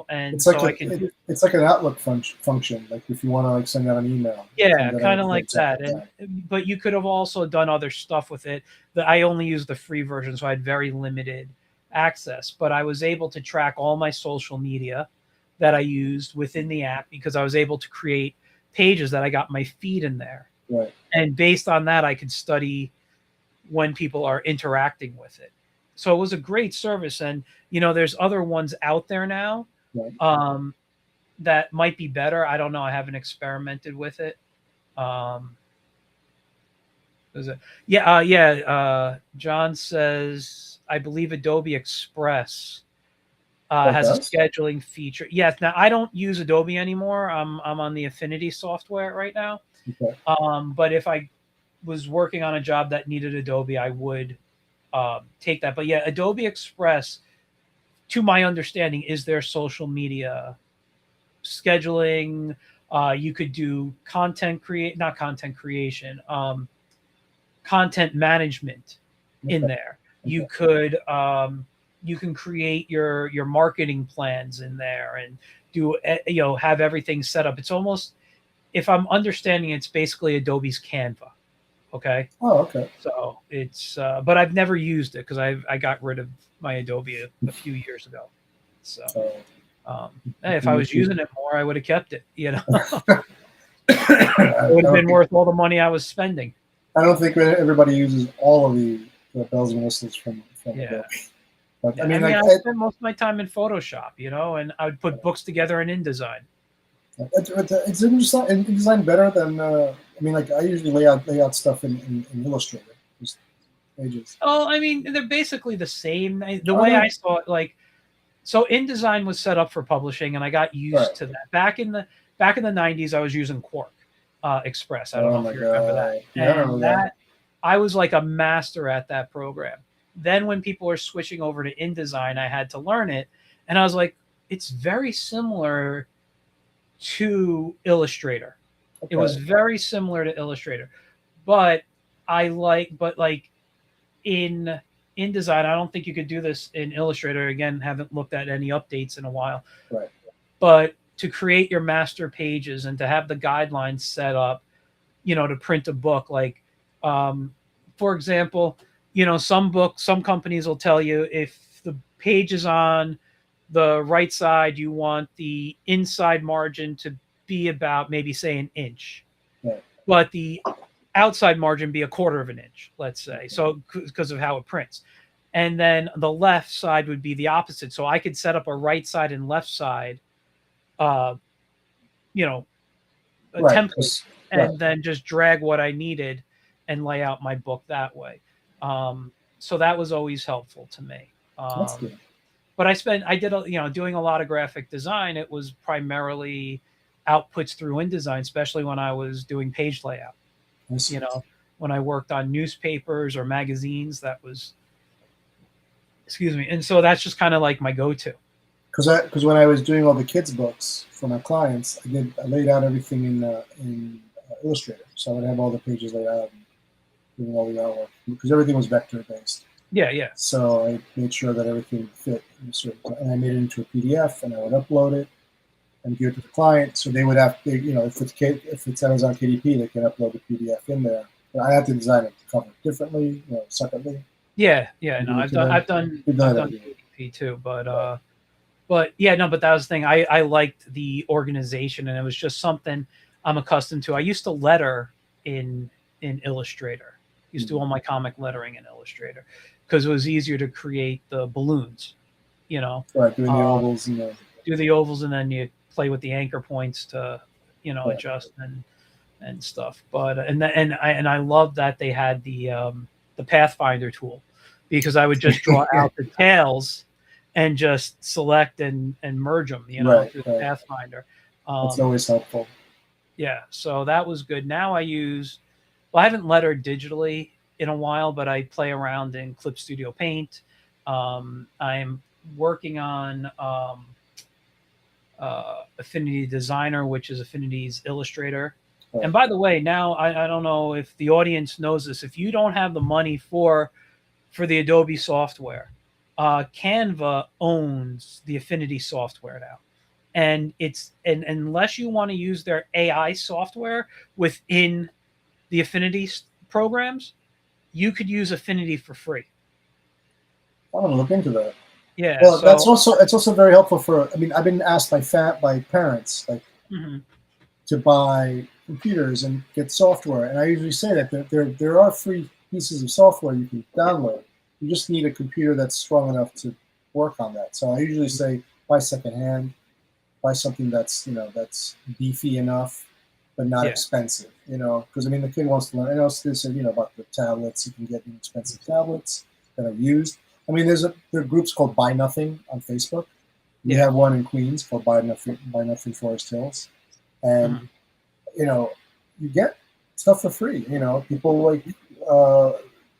And it's so like it's like an Outlook function. Like if you want to like send out an email. Yeah, kind of like that. But you could have also done other stuff with it. I only used the free version, so I had very limited access. But I was able to track all my social media that I used within the app, because I was able to create pages that I got my feed in there. Right. And based on that, I could study when people are interacting with it. So it was a great service. And there's other ones out there now. Right. That might be better. I don't know. I haven't experimented with it. John says, I believe Adobe Express has a scheduling feature. Yes. Now I don't use Adobe anymore. I'm on the Affinity software right now. Okay. But if I was working on a job that needed Adobe, I would take that. But yeah, Adobe Express, to my understanding, is their social media scheduling. You could do content management in there. Okay. You can create your marketing plans in there, and do have everything set up. It's almost, if I'm understanding, it's basically Adobe's Canva. Okay. Oh, okay. So it's but I've never used it because I got rid of my Adobe a few years ago. So hey, if I was using it more, I would have kept it. It would have been worth all the money I was spending. I don't think everybody uses all of the bells and whistles from Adobe. But yeah, I spent most of my time in Photoshop, and I would put books together in InDesign. It's InDesign better than like I usually lay out stuff in Illustrator, just pages. Oh, I mean, they're basically the same. The way I saw it, like, so InDesign was set up for publishing, and I got used to that. Back in the 90s, I was using Quark Express. I don't know if you remember that. Yeah, and I was like a master at that program. Then when people were switching over to InDesign, I had to learn it, and I was like, it's very similar to Illustrator. Okay. It was very similar to Illustrator, but in InDesign, I don't think you could do this in Illustrator. Again, haven't looked at any updates in a while. Right. But to create your master pages and to have the guidelines set up, to print a book, like, for example, some companies will tell you if the page is on the right side, you want the inside margin to be about, maybe say, an inch. Right. But the outside margin be 1/4 of an inch, let's say, so because of how it prints. And then the left side would be the opposite. So I could set up a right side and left side, a Right. template, and then just drag what I needed and lay out my book that way. So that was always helpful to me. That's good. But I did, doing a lot of graphic design. It was primarily outputs through InDesign, especially when I was doing page layout. You know, when I worked on newspapers or magazines, that was, excuse me. And so that's just kind of like my go-to. Because when I was doing all the kids' books for my clients, I laid out everything in Illustrator, so I would have all the pages laid out and doing all the artwork because everything was vector based. Yeah. So I made sure that everything fit, and I made it into a PDF, and I would upload it and give it to the client. So they would have, if it's Amazon KDP, they can upload the PDF in there. But I have to design it to cover it differently, separately. Yeah. No, I've done KDP too, but yeah, no, but that was the thing. I liked the organization, and it was just something I'm accustomed to. I used to letter in Illustrator. Used to do all my comic lettering in Illustrator because it was easier to create the balloons. Right, doing the ovals and do the ovals, and then you play with the anchor points to adjust and stuff. But and I love that they had the Pathfinder tool, because I would just draw out the tails and just select and merge them, through the Pathfinder. That's always helpful. Yeah, so that was good. Now I haven't lettered digitally in a while, but I play around in Clip Studio Paint. I'm working on Affinity Designer, which is Affinity's Illustrator. Right. And by the way, now I don't know if the audience knows this. If you don't have the money for the Adobe software, Canva owns the Affinity software now. And unless you want to use their AI software within the Affinity programs, you could use Affinity for free. I'm gonna look into that. Yeah. Well, it's also very helpful for. I mean, I've been asked by parents to buy computers and get software, and I usually say that there are free pieces of software you can download. You just need a computer that's strong enough to work on that. So I usually say buy secondhand, buy something that's that's beefy enough, but not expensive. Because I mean the kid wants to learn. And also they said about the tablets. You can get inexpensive tablets that are used. I mean there are groups called Buy Nothing on Facebook. We have one in Queens called Buy Nothing Forest Hills, and you get stuff for free. People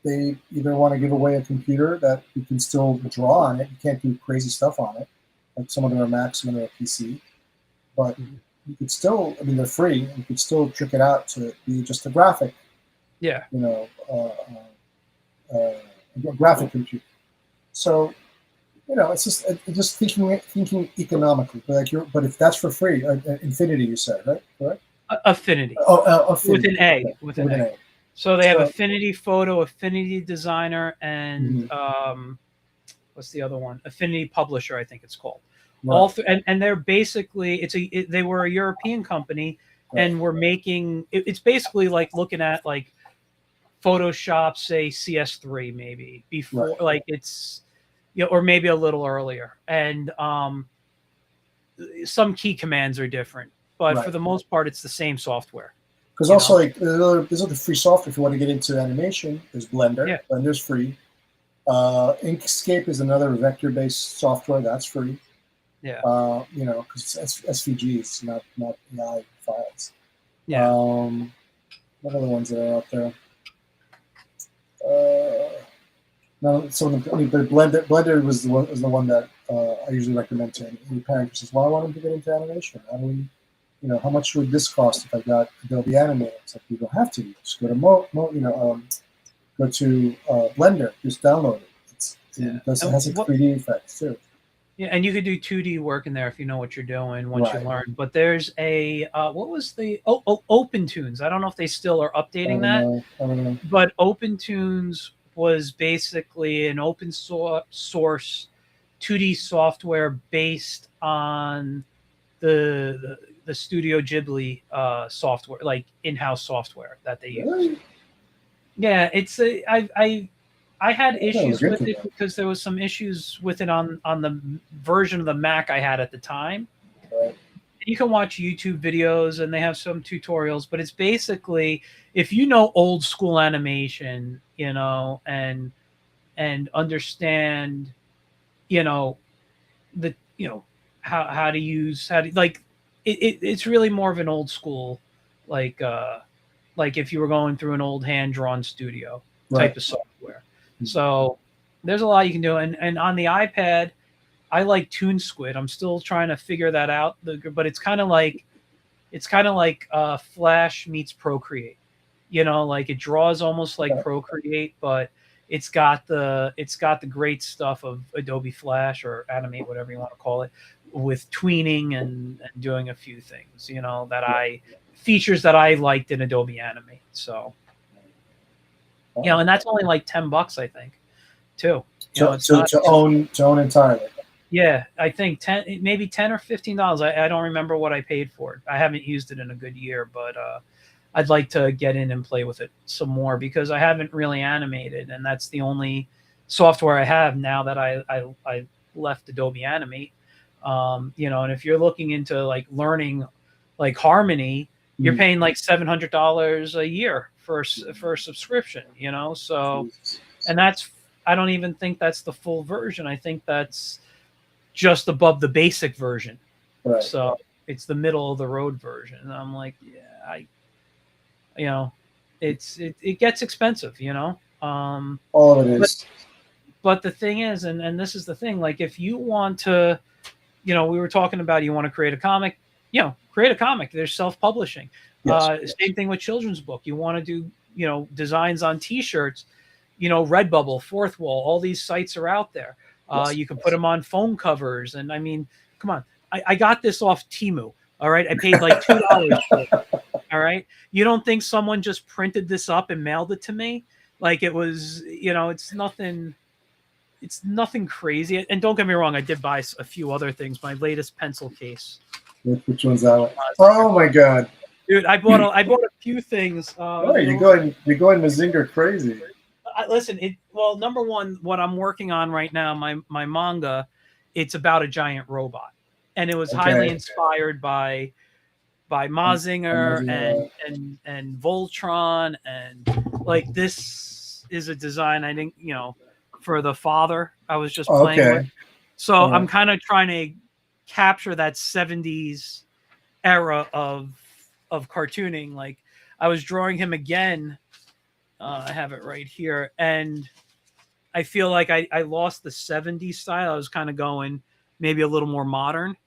they either want to give away a computer that you can still draw on it. You can't do crazy stuff on it. Like some of them are Mac, some of them are PC. But you could still, I mean, they're free. You could still trick it out to be just a graphic. Yeah. Graphic computer. So, it's just thinking economically. But if that's for free, Infinity, you said, right? Correct? Affinity. Affinity. With an A. So they have Affinity Photo, Affinity Designer, and what's the other one? Affinity Publisher, I think it's called. Right. And they're basically they were a European company, and we're making it's basically like looking at like Photoshop, say CS3 maybe before, like it's or maybe a little earlier, and some key commands are different, but for the most part, it's the same software. Because also, there's other free software if you want to get into animation. There's Blender. Yeah. Blender's free. Inkscape is another vector-based software that's free. Yeah. Because it's SVGs, not AI files. Yeah. What are the ones that are out there? Blender was the one that I usually recommend to any parent who says, "Well, I want them to get into animation. How do we?" How much would this cost if I got Adobe Animate? It's like, you don't have to. Just go to go to Blender. Just download it. It has a 3D effects too. Yeah, and you could do 2D work in there if you know what you're doing once you learn. But there's a what was the Open Tunes? I don't know if they still are updating that. I don't know. But Open Tunes was basically an open source 2D software based on the Studio Ghibli software, like in-house software that they use. Yeah, it's I had issues with it because there was some issues with it on the version of the Mac I had at the time. Right. you can watch YouTube videos and they have some tutorials, but it's basically if you know old school animation, and understand, you know, the how to use how to like it's really more of an old school like like if you were going through an old hand drawn studio Right. type of software. So there's a lot you can do, and on the iPad I like Toon Squid. I'm still trying to figure that out. But it's kind of like Flash meets Procreate. Like it draws almost like Procreate, but it's got the great stuff of Adobe Flash or Animate, whatever you want to call it, with tweening and doing a few things. Features that I liked in Adobe Animate. So and that's only like $10, I think, too. To own entirely. Yeah, I think maybe $10 or $15. I don't remember what I paid for it. I haven't used it in a good year, but I'd like to get in and play with it some more because I haven't really animated, and that's the only software I have now that I left Adobe Animate. And if you're looking into like learning like Harmony, you're paying like $700 a year for a subscription. So, and I don't even think that's the full version. I think that's just above the basic version. Right. So it's the middle of the road version. And I'm like, it gets expensive, all of it is. But the thing is, and this is the thing, like if you want to, we were talking about, you want to create a comic, create a comic. There's self-publishing. Yes. Same thing with children's book. You want to do, designs on t-shirts, Redbubble, Fourth Wall, all these sites are out there. You can put them on phone covers. And I mean, come on. I got this off Temu. All right. I paid like $2 for it. All right. You don't think someone just printed this up and mailed it to me? Like it was, it's nothing crazy. And don't get me wrong. I did buy a few other things. My latest pencil case. Which one's that one? Oh my God. Dude, I bought a few things. You're going Mazinger crazy. Listen, number one, what I'm working on right now, my manga, it's about a giant robot, and it was highly inspired by Mazinger and Voltron, and like this is a design I think for the father I was just playing with. So I'm kind of trying to capture that 70s era of cartooning. Like I was drawing him again. I have it right here. And I feel like I lost the 70s style. I was kind of going maybe a little more modern.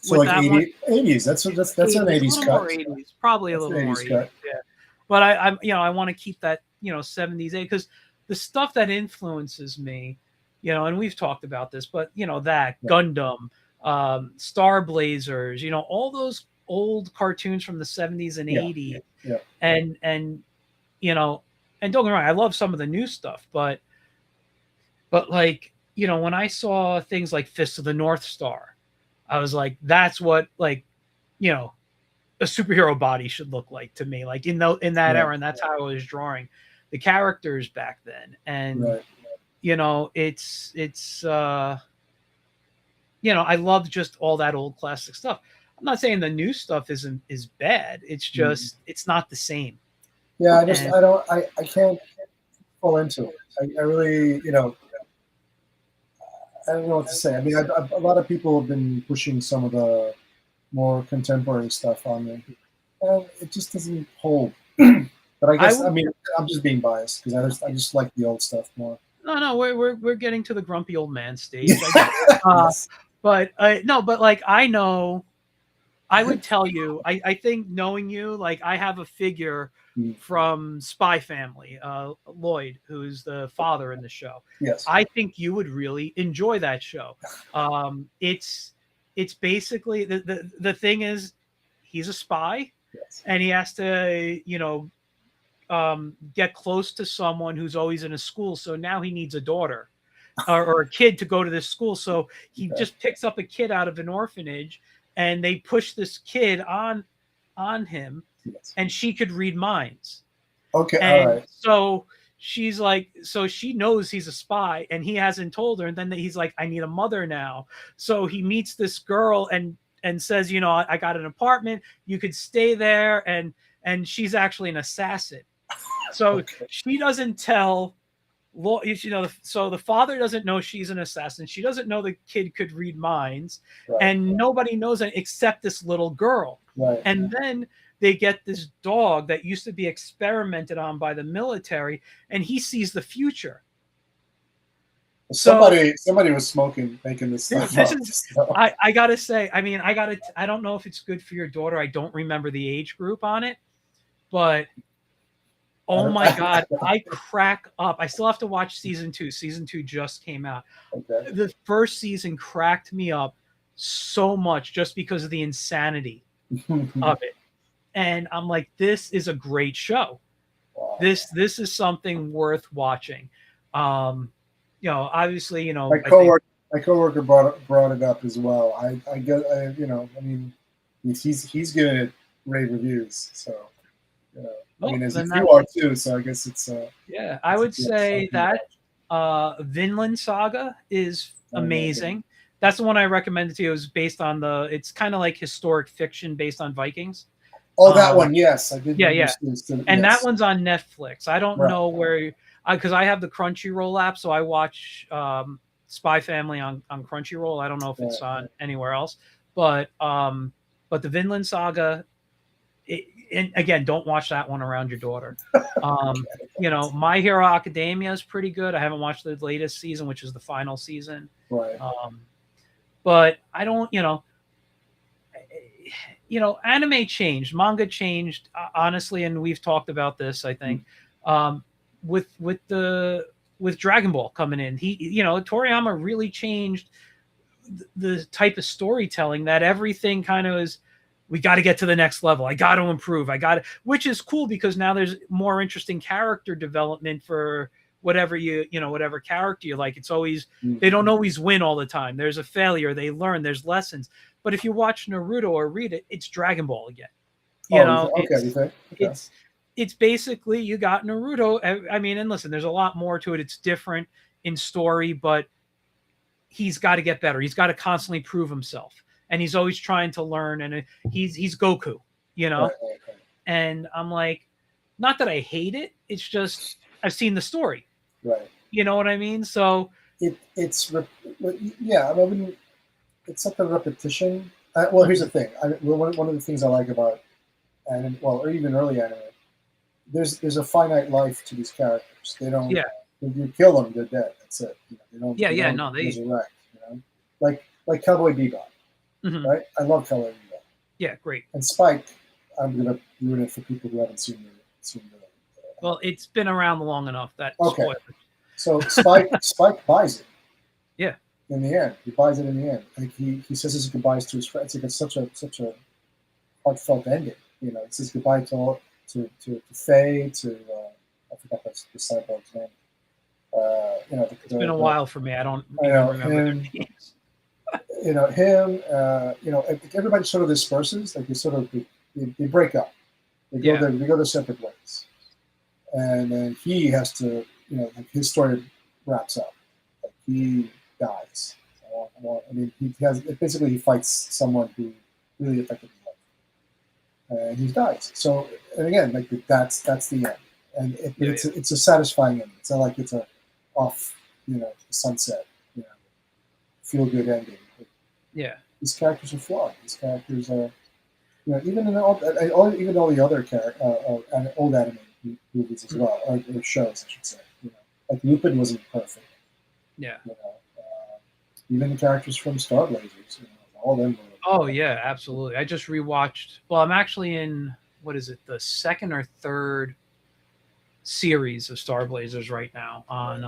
So like 80s. That's an 80s cut. 80s, probably a little more 80s. Yeah. But I want to keep that, 70s, because the stuff that influences me, and we've talked about this, but that Gundam, Star Blazers, all those old cartoons from the 70s and 80s. Yeah. And and don't get me wrong, I love some of the new stuff, but like, when I saw things like Fist of the North Star, I was like, that's what like, a superhero body should look like to me, like in that era. And that's how I was drawing the characters back then. And, it's I love just all that old classic stuff. I'm not saying the new stuff is bad. It's just, it's not the same. Yeah, I can't fall into it. I really, I don't know what to say. I mean, a lot of people have been pushing some of the more contemporary stuff on me, and it just doesn't hold. But I guess I'm just being biased because I just like the old stuff more. No, we're getting to the grumpy old man stage. Yes. But like I know. I would tell you, I think knowing you, like I have a figure from Spy Family, Lloyd, who's the father in the show. Yes. I think you would really enjoy that show. It's basically the thing is he's a spy, and he has to, get close to someone who's always in a school. So now he needs a daughter or a kid to go to this school. So he just picks up a kid out of an orphanage. And they push this kid on him, and she could read minds. Okay, and all right. So she's like, so she knows he's a spy, and he hasn't told her. And then he's like, I need a mother now. So he meets this girl, and and says, you know, I got an apartment, you could stay there, and she's actually an assassin. So Okay. she doesn't tell, you know, so the father doesn't know she's an assassin. She doesn't know the kid could read minds, Right. and nobody knows it except this little girl. Right. And then they get this dog that used to be experimented on by the military, and he sees the future. Somebody was smoking, making this stuff This up. is, So. I gotta say, I mean, I don't know if it's good for your daughter. I don't remember the age group on it, but oh my God, I crack up. I still have to watch season 2. Season 2 just came out. Okay. The first season cracked me up so much just because of the insanity of it. And I'm like, this is a great show. Wow. This is something worth watching. You know, obviously, you know, my coworker brought it up as well. I you know, I mean, he's giving it rave reviews. So, you know, I mean, as you are too. So I guess it's yeah. I would say that Vinland Saga is amazing. That's the one I recommended to you. It was based on it's kind of like historic fiction based on Vikings. Oh, that one, yes, I did. Yeah. And that one's on Netflix. I don't know where, because I have the Crunchyroll app, so I watch Spy Family on Crunchyroll. I don't know if it's on anywhere else, but the Vinland Saga. And again, don't watch that one around your daughter. You know, My Hero Academia is pretty good. I haven't watched the latest season, which is the final season. Right. But I don't, you know, anime changed, manga changed, honestly, and we've talked about this, I think, with Dragon Ball coming in. You know, Toriyama really changed the type of storytelling that everything kind of is. We got to get to the next level. I got to improve. Which is cool because now there's more interesting character development for whatever whatever character you like. It's always, they don't always win all the time. There's a failure. They learn, there's lessons. But if you watch Naruto or read it, it's Dragon Ball again. You know, it's basically, you got Naruto. I mean, and listen, there's a lot more to it. It's different in story, but he's got to get better. He's got to constantly prove himself. And he's always trying to learn, and he's Goku, you know? Right. And I'm like, not that I hate it. It's just, I've seen the story. Right. You know what I mean? So it's like a repetition. Well, here's the thing. One of the things I like about anime, or even early anime, there's a finite life to these characters. They don't. Yeah. If you kill them, they're dead. That's it. You know, they don't. They resurrect. You know, like Cowboy Bebop. Mm-hmm. Right. I love Cowboy Bebop. Yeah, great. And Spike, I'm gonna ruin it for people who haven't seen the well, it's been around long enough that. Okay. So Spike buys it. Yeah. In the end, he buys it in the end. Like he says his goodbyes to his friends. It's such a heartfelt ending. You know, it says goodbye to Faye, to I forgot the cyborg's name. You know, it's been a while for me. I don't remember their names. You know him. You know, everybody sort of disperses. Like they break up. They go their separate ways, and then he has to. You know, like his story wraps up. Like he dies. I mean, he fights someone who really affected his life, and he dies. So, and again, like that's the end, and it's a satisfying end. It's not like it's a off, you know, sunset, you know, feel good ending. Yeah, these characters are flawed. These characters are, you know, even in all the other old anime movies as well, or shows, I should say. You know, like Lupin wasn't perfect. Yeah. You know, even the characters from Star Blazers, you know, all of them were. Oh yeah, absolutely. I just rewatched. Well, I'm actually in the second or third series of Star Blazers right now on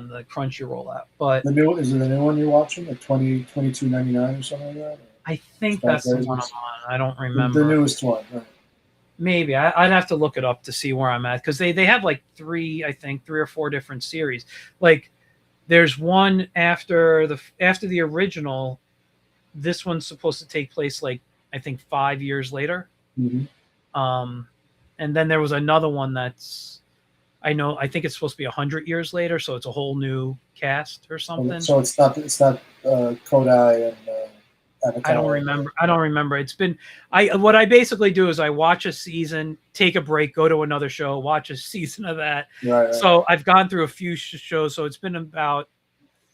the Crunchyroll app. But is it the new one you're watching, like $22.99 or something like that? Or I think that's the one I'm on. I don't remember the newest one. Right? Maybe I'd have to look it up to see where I'm at, because they have like three or four different series. Like there's one after the original. This one's supposed to take place like I think 5 years later. Mm-hmm. And then there was another one that's I think it's supposed to be 100 years later, so it's a whole new cast or something. So it's not Kodai and I don't remember. I don't remember. It's been what I basically do is I watch a season, take a break, go to another show, watch a season of that. Right. So I've gone through a few shows. So it's been about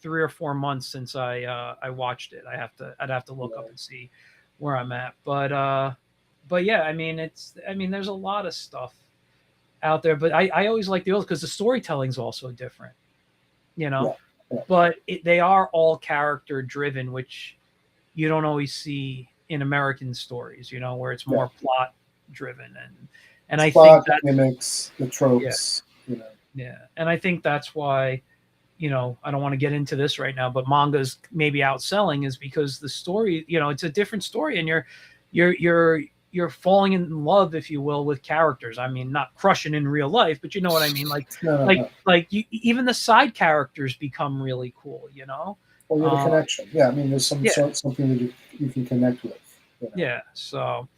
3 or 4 months since I watched it. I'd have to look up and see where I'm at. But yeah, I mean there's a lot of stuff out there. But I always like the old because the storytelling's also different, you know. Yeah. But they are all character driven, which you don't always see in American stories, you know, where it's more plot driven and I think that gimmicks, the tropes, you know. Yeah, and I think that's why, you know, I don't want to get into this right now, but manga's maybe outselling is because the story, you know, it's a different story, and you're falling in love, if you will, with characters. I mean, not crushing in real life, but you know what I mean. Like even the side characters become really cool, you know. Well, you have a connection. Yeah, I mean, there's something that you can connect with. You know? Yeah. So,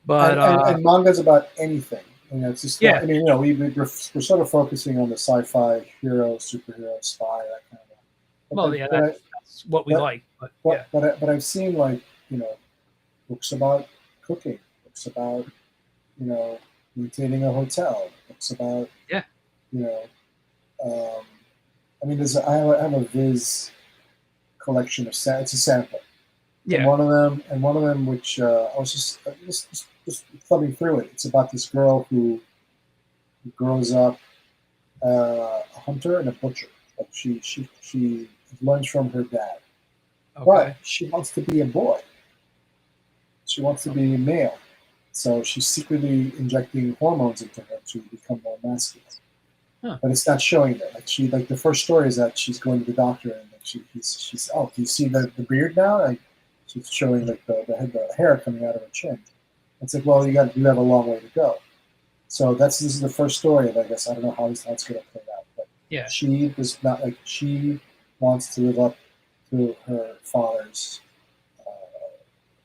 but and manga's about anything. You know, it's just not, I mean, you know, we're sort of focusing on the sci-fi hero, superhero, spy, that kind of thing. But that's what we like. But I've seen, like, you know, books about cooking, books about, you know, maintaining a hotel, books about you know, I mean, I have a Viz collection of it's a sampler. And one of them, which I was just thumbing through it. It's about this girl who grows up a hunter and a butcher. Like she learns from her dad, but she wants to be a boy. She wants to be a male, so she's secretly injecting hormones into her to become more masculine. But it's not showing that. Like the first story is that she's going to the doctor and she's oh, do you see the beard now? Like, she's showing like the hair coming out of her chin. It's like, well, you have a long way to go. So this is the first story. I guess I don't know how it's going to play out, but she does not like. She wants to live up to her father's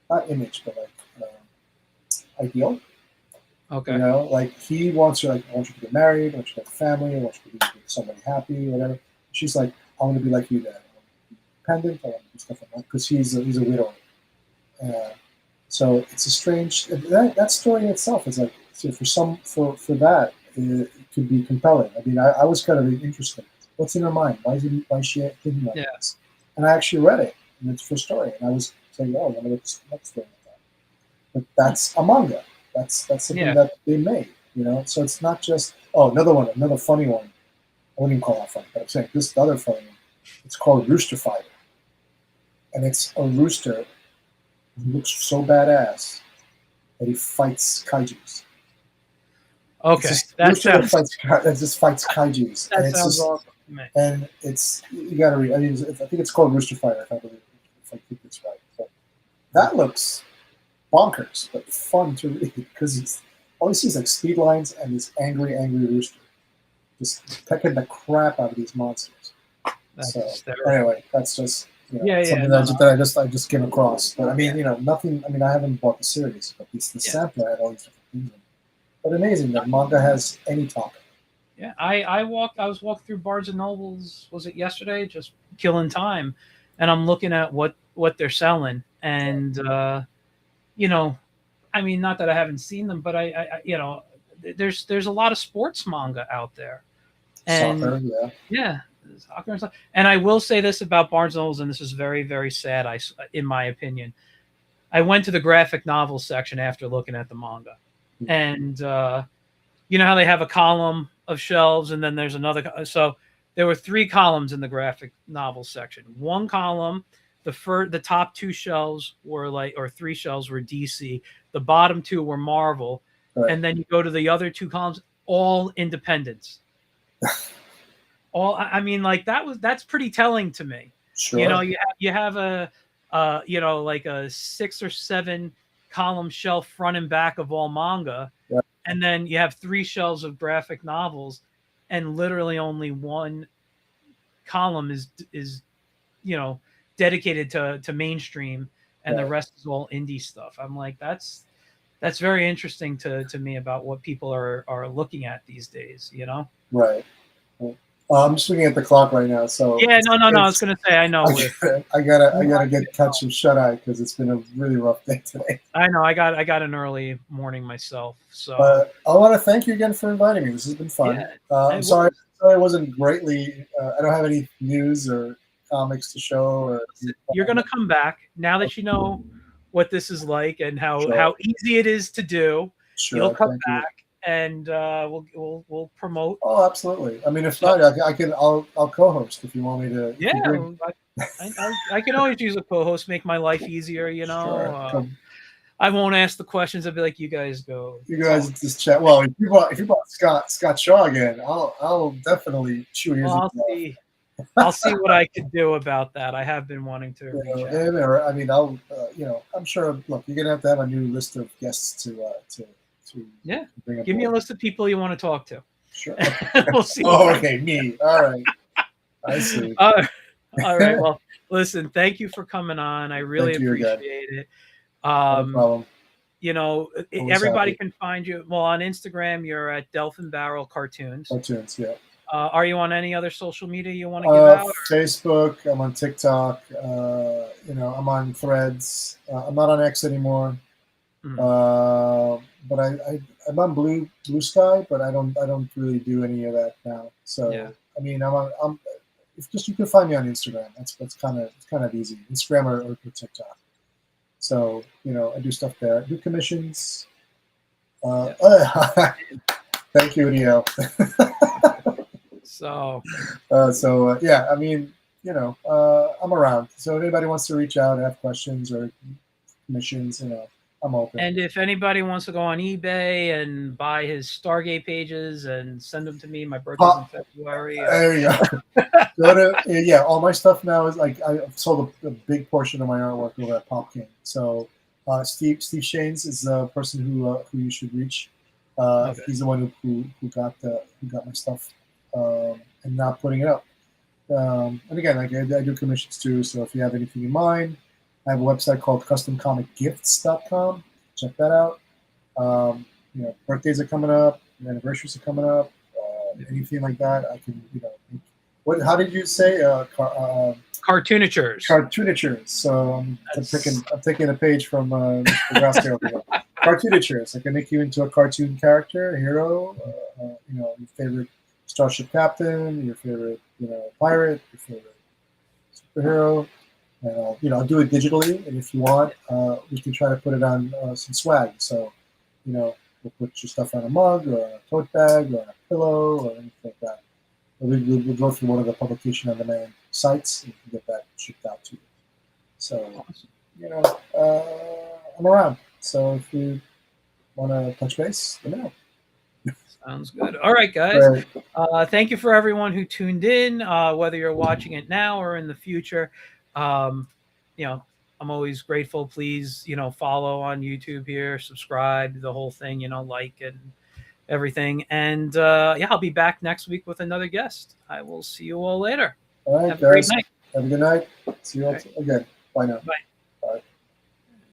not image, but like ideal. Okay. You know, like he wants her, like, I want you to get married, I want you to have a family, I want you to be with somebody happy, whatever. She's like, I want to be like you, Dad. I want to be independent. I want to do stuff like that because he's a widower. So it's a strange. That story in itself is like, so for that it could be compelling. I mean, I was kind of interested. What's in her mind? Why is she thinking like this? And I actually read it, and it's her story, and I was saying, oh, I want to look at next story like that. But that's a manga. That's something that they made, you know. So it's not just another funny one. I wouldn't even call that funny, but I'm saying this other funny one. It's called Rooster Fighter, and it's a rooster who looks so badass that he fights kaijus. Okay, that just fights kaijus. That sounds awesome to me. And you got to read. I mean, I think it's called Rooster Fighter. If I think it's right. But that looks bonkers, but fun to read because all you see is like speed lines and this angry rooster just pecking the crap out of these monsters. Anyway, that's just something that I just came across. But I mean, you know, nothing. I mean, I haven't bought the series, but the sampler had all these different things in it. But amazing that manga has any topic. Yeah, I was walking through Barnes and Nobles. Was it yesterday? Just killing time, and I'm looking at what they're selling, and you know, I mean, not that I haven't seen them, but I you know, there's a lot of sports manga out there, and soccer and stuff. And I will say this about Barnes and Nobles, and this is very, very sad. In my opinion, I went to the graphic novel section after looking at the manga, and you know how they have a column of shelves, and then there's another. So there were 3 columns in the graphic novel section. One column. The top 2 shelves were or 3 shelves were DC. The bottom 2 were Marvel, and then you go to the other 2 columns, all independents. I mean, like that's pretty telling to me. Sure. You know, you have a you know, like a 6 or 7 column shelf front and back of all manga, and then you have 3 shelves of graphic novels, and literally only 1 column is you know, dedicated to mainstream, and the rest is all indie stuff. I'm like, that's very interesting to me about what people are looking at these days, you know? Right. I'm just looking at the clock right now, so Yeah, no. I was gonna say, I know. I gotta get catch some shut eye because it's been a really rough day today. I know. I got an early morning myself, so But I want to thank you again for inviting me. This has been fun. yeah. I'm sorry I wasn't greatly. I don't have any news or comics to show. Or You're gonna come back now that you know what this is like and Sure. how easy it is to do. Sure, You'll come thank you. back and we'll promote. Oh, absolutely. I mean, if not, I can. I'll co-host if you want me to. Yeah, I can always use a co-host, make my life easier. You know, Sure. I won't ask the questions. I'll be like, you guys go. You guys just chat. Well, if you brought Scott Shaw again, I'll definitely chew his. Well, I'll see what I could do about that. I have been wanting to reach out. I mean, I'll I'm sure. Look, you're gonna have to have a new list of guests to bring Give me a list of people you want to talk to. Sure. We'll see. Oh, okay, me. All right. I see. All right. Well, listen, thank you for coming on. I really appreciate it. No problem. You know, everybody can find you. Well, on Instagram, you're at Delfin Barral Cartoons. Cartoons, yeah. Are you on any other social media you want to give out? Facebook. I'm on TikTok. I'm on Threads. I'm not on X anymore. But I'm on Blue Sky, but I don't really do any of that now. So yeah. I mean, it's just you can find me on Instagram. That's kind of easy. Instagram or TikTok. So I do stuff there. I do commissions. Thank you, Rio. Yeah, I mean, I'm around. So if anybody wants to reach out, have questions or commissions, I'm open. And if anybody wants to go on eBay and buy his Stargate pages and send them to me, my birthday's in February. There you go. All my stuff now is like I sold a big portion of my artwork over at Pop King. So Steve Shanes is the person who you should reach. Okay. He's the one who got my stuff and not putting it up. And again, I do commissions too. So if you have anything in mind, I have a website called customcomicgifts.com. Check that out. Birthdays are coming up, anniversaries are coming up, anything like that. I can, how did you say? Cartoonitures. Cartoonitures. So I'm taking a page from Mr. Grassley over here. Cartoonitures. I can make you into a cartoon character, a hero. Your favorite starship captain, your favorite, pirate, your favorite superhero. And I'll do it digitally, and if you want, we can try to put it on some swag. So, we'll put your stuff on a mug or a tote bag or a pillow or anything like that. We'll go through one of the publication on demand sites and get that shipped out to you. So, I'm around. So if you want to touch base, let me know. Sounds good. All right, guys. Thank you for everyone who tuned in, whether you're watching it now or in the future. I'm always grateful. Please, follow on YouTube here, subscribe, the whole thing, like and everything. And I'll be back next week with another guest. I will see you all later. All right, have a great night. Have a good night. See you all again. Bye now. Bye.